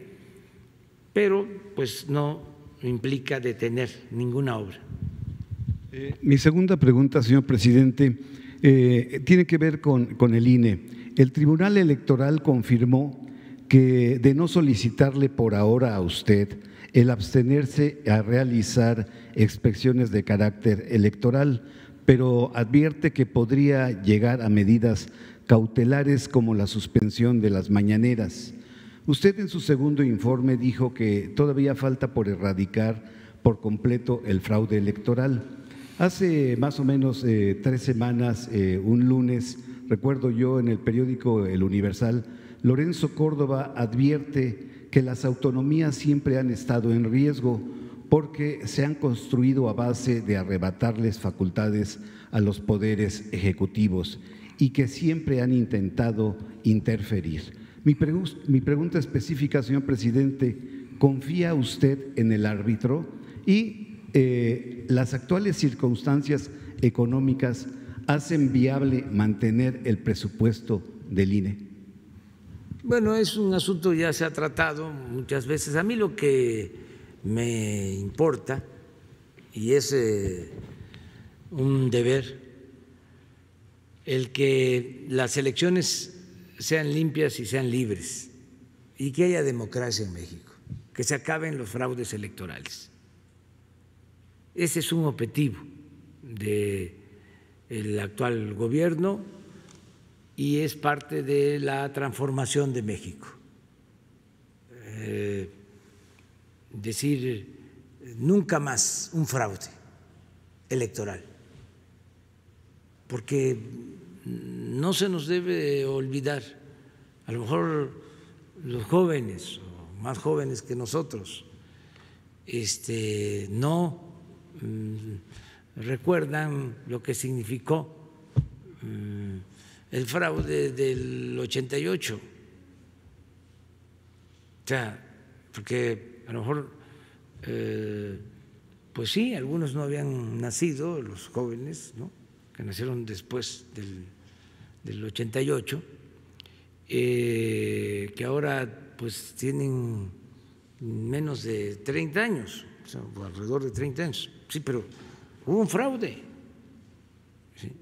pero pues no implica detener ninguna obra. Mi segunda pregunta, señor presidente, tiene que ver con el INE. El Tribunal Electoral confirmó que de no solicitarle por ahora a usted el abstenerse a realizar inspecciones de carácter electoral, pero advierte que podría llegar a medidas cautelares como la suspensión de las mañaneras. Usted en su segundo informe dijo que todavía falta por erradicar por completo el fraude electoral. Hace más o menos 3 semanas, un lunes, recuerdo yo en el periódico El Universal, Lorenzo Córdoba advierte que las autonomías siempre han estado en riesgo porque se han construido a base de arrebatarles facultades a los poderes ejecutivos y que siempre han intentado interferir. Mi pregunta específica, señor presidente, ¿confía usted en el árbitro? Y las actuales circunstancias económicas hacen viable mantener el presupuesto del INE. Bueno, es un asunto ya se ha tratado muchas veces. A mí lo que me importa, y es un deber, el que las elecciones sean limpias y sean libres y que haya democracia en México, que se acaben los fraudes electorales. Ese es un objetivo del actual gobierno y es parte de la transformación de México. Decir nunca más un fraude electoral porque no se nos debe olvidar, a lo mejor los jóvenes o más jóvenes que nosotros no recuerdan lo que significó el fraude del 88. O sea, porque a lo mejor, pues sí, algunos no habían nacido, los jóvenes, ¿no?, que nacieron después del 88, que ahora pues tienen menos de 30 años, o sea, alrededor de 30 años. Sí, pero hubo un fraude. ¿Sí?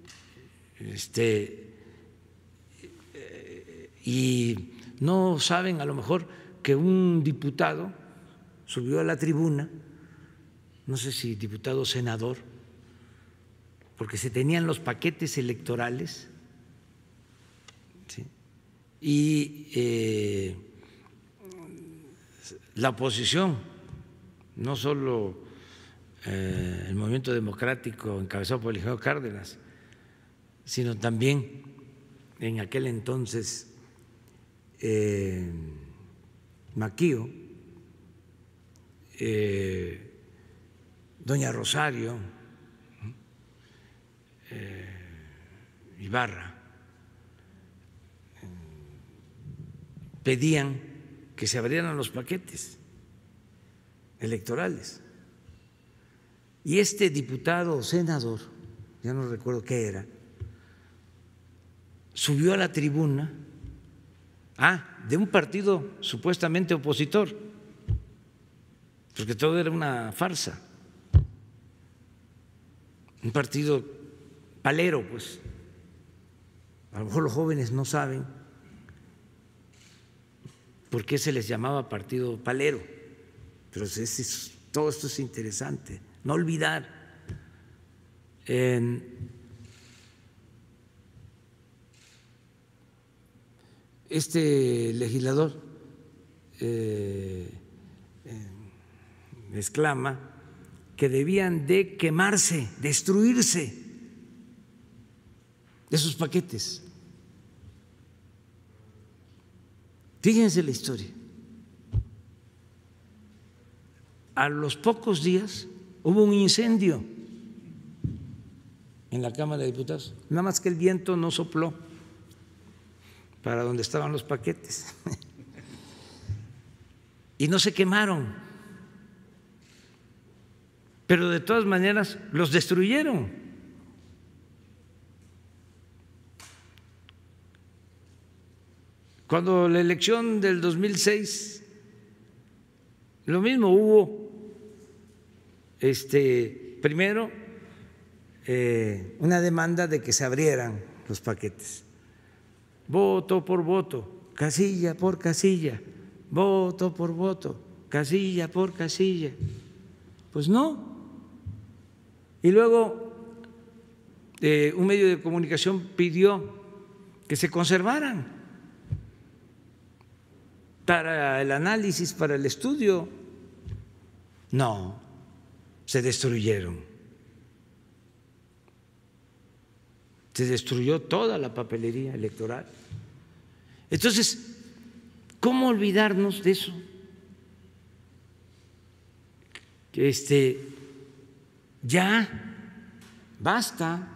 Y no saben a lo mejor que un diputado subió a la tribuna, no sé si diputado o senador, porque se tenían los paquetes electorales, ¿sí?, y la oposición, no solo el Movimiento Democrático encabezado por el ingeniero Cárdenas, sino también en aquel entonces Maquío, doña Rosario, Ibarra, pedían que se abrieran los paquetes electorales. Y este diputado o senador, ya no recuerdo qué era, subió a la tribuna de un partido supuestamente opositor, porque todo era una farsa, un partido palero, pues. A lo mejor los jóvenes no saben por qué se les llamaba partido palero, pero todo esto es interesante, no olvidar. Este legislador exclama que debían de quemarse, destruirse esos paquetes. Fíjense la historia. A los pocos días hubo un incendio en la Cámara de Diputados, nada más que el viento no sopló para donde estaban los paquetes y no se quemaron, pero de todas maneras los destruyeron. Cuando la elección del 2006, lo mismo, hubo primero una demanda de que se abrieran los paquetes, voto por voto, casilla por casilla, voto por voto, casilla por casilla. Pues no. Y luego un medio de comunicación pidió que se conservaran para el análisis, para el estudio. No, se destruyeron. Se destruyó toda la papelería electoral. Entonces, ¿cómo olvidarnos de eso? Ya basta.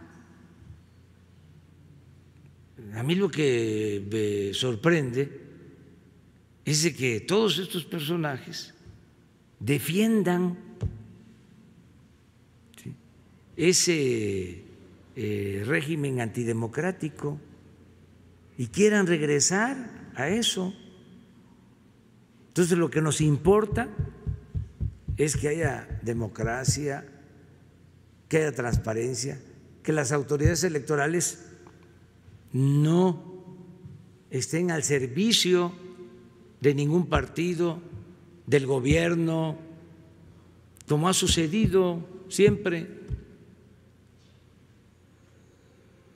A mí lo que me sorprende es de que todos estos personajes defiendan ese régimen antidemocrático y quieran regresar a eso. Entonces, lo que nos importa es que haya democracia, que haya transparencia, que las autoridades electorales no estén al servicio de ningún partido, del gobierno, como ha sucedido siempre.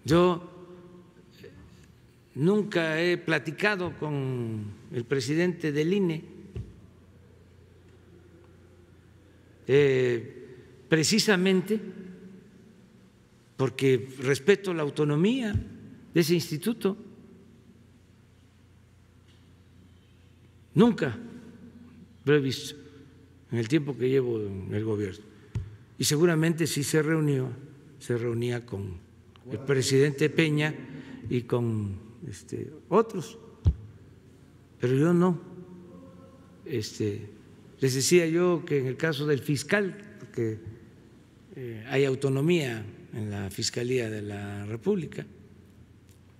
Yo nunca he platicado con el presidente del INE, precisamente porque respeto la autonomía de ese instituto. Nunca lo he visto en el tiempo que llevo en el gobierno. Y seguramente sí se reunía con el presidente Peña y con otros, pero yo no. Les decía yo que en el caso del fiscal, porque hay autonomía en la Fiscalía de la República,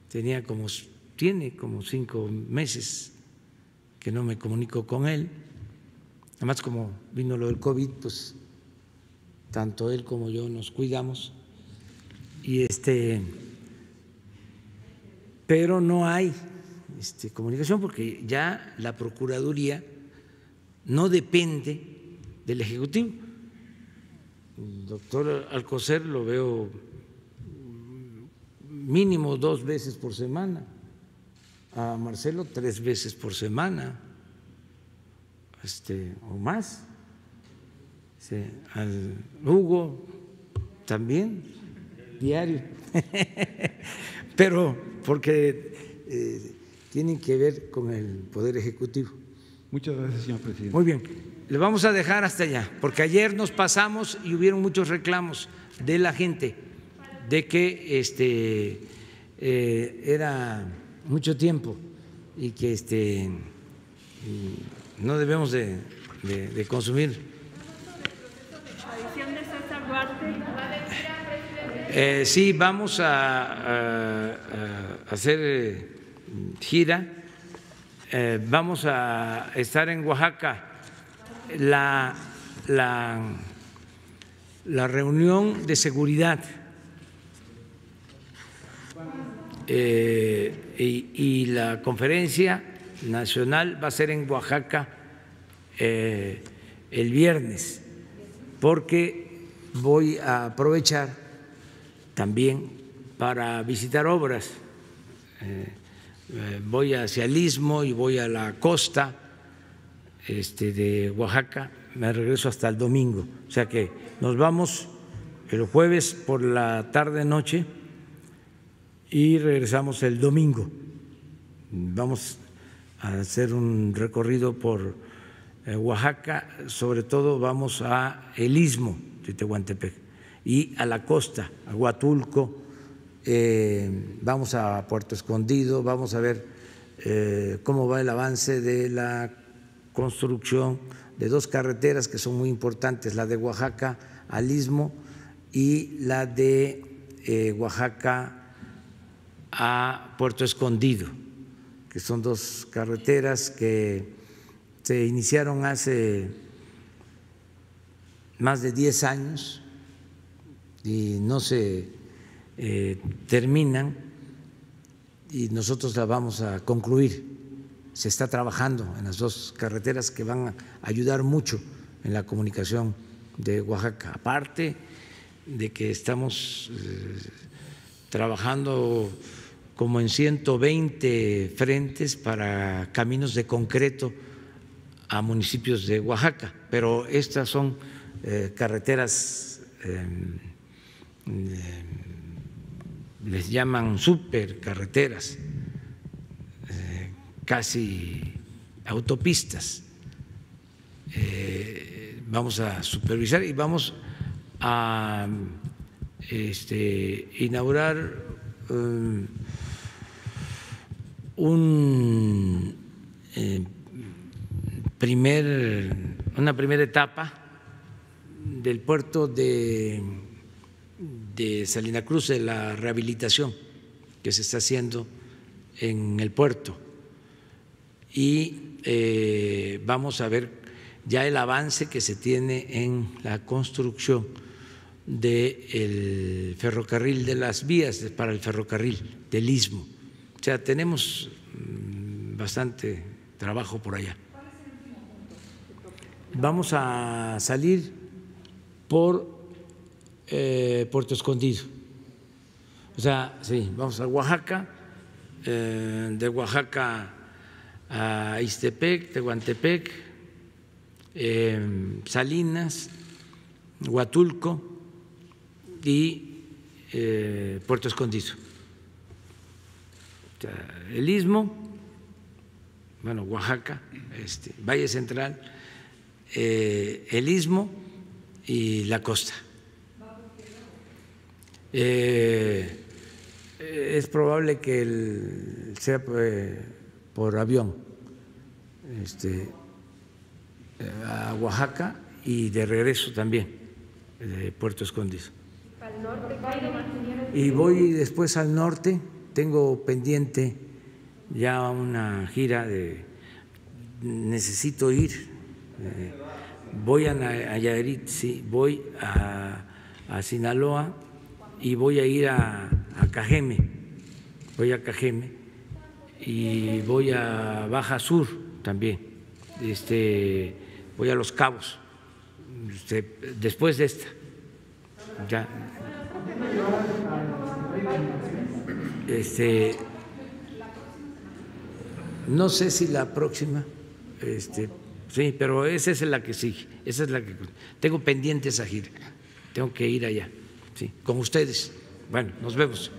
tiene como 5 meses que no me comunico con él. Además, como vino lo del COVID, pues tanto él como yo nos cuidamos. Pero no hay comunicación porque ya la Procuraduría no depende del Ejecutivo. El doctor Alcocer lo veo mínimo 2 veces por semana, a Marcelo 3 veces por semana, o más, al Hugo también, diario, pero porque tienen que ver con el Poder Ejecutivo. Muchas gracias, señor presidente. Muy bien, le vamos a dejar hasta allá, porque ayer nos pasamos y hubieron muchos reclamos de la gente de que era mucho tiempo y que no debemos de consumir. Sí, vamos a hacer gira. Vamos a estar en Oaxaca. La reunión de seguridad y la conferencia nacional va a ser en Oaxaca el viernes, porque voy a aprovechar también para visitar obras. Voy hacia el Istmo y voy a la costa de Oaxaca, me regreso hasta el domingo, o sea que nos vamos el jueves por la tarde-noche y regresamos el domingo. Vamos a hacer un recorrido por Oaxaca, sobre todo vamos a el Istmo de Tehuantepec y a la costa, a Huatulco, vamos a Puerto Escondido, vamos a ver cómo va el avance de la construcción de 2 carreteras que son muy importantes, la de Oaxaca al Istmo y la de Oaxaca a Puerto Escondido, que son 2 carreteras que se iniciaron hace más de 10 años y no se terminan, y nosotros la vamos a concluir. Se está trabajando en las 2 carreteras que van a ayudar mucho en la comunicación de Oaxaca, aparte de que estamos trabajando como en 120 frentes para caminos de concreto a municipios de Oaxaca, pero estas son carreteras, les llaman supercarreteras, casi autopistas. Vamos a supervisar y vamos a inaugurar una primera etapa del puerto de Salina Cruz, de la rehabilitación que se está haciendo en el puerto, y vamos a ver ya el avance que se tiene en la construcción del ferrocarril, de las vías para el ferrocarril del Istmo. O sea, tenemos bastante trabajo por allá. Vamos a salir por Puerto Escondido. O sea, sí, vamos a Oaxaca, de Oaxaca a Ixtepec, Tehuantepec, Salinas, Huatulco y Puerto Escondido. O sea, el Istmo, bueno, Oaxaca, Valle Central, el Istmo y la costa. Es probable que sea por avión a Oaxaca y de regreso también de Puerto Escondido. Y voy después al norte, tengo pendiente ya una gira necesito ir, voy a Nayarit, sí, voy a Sinaloa y voy a ir a Cajeme, y voy a Baja Sur también, voy a Los Cabos, después de esta, ya. No sé si la próxima, sí, pero esa es la que sigue, esa es la que tengo pendiente esa gira, tengo que ir allá, sí, con ustedes. Bueno, nos vemos.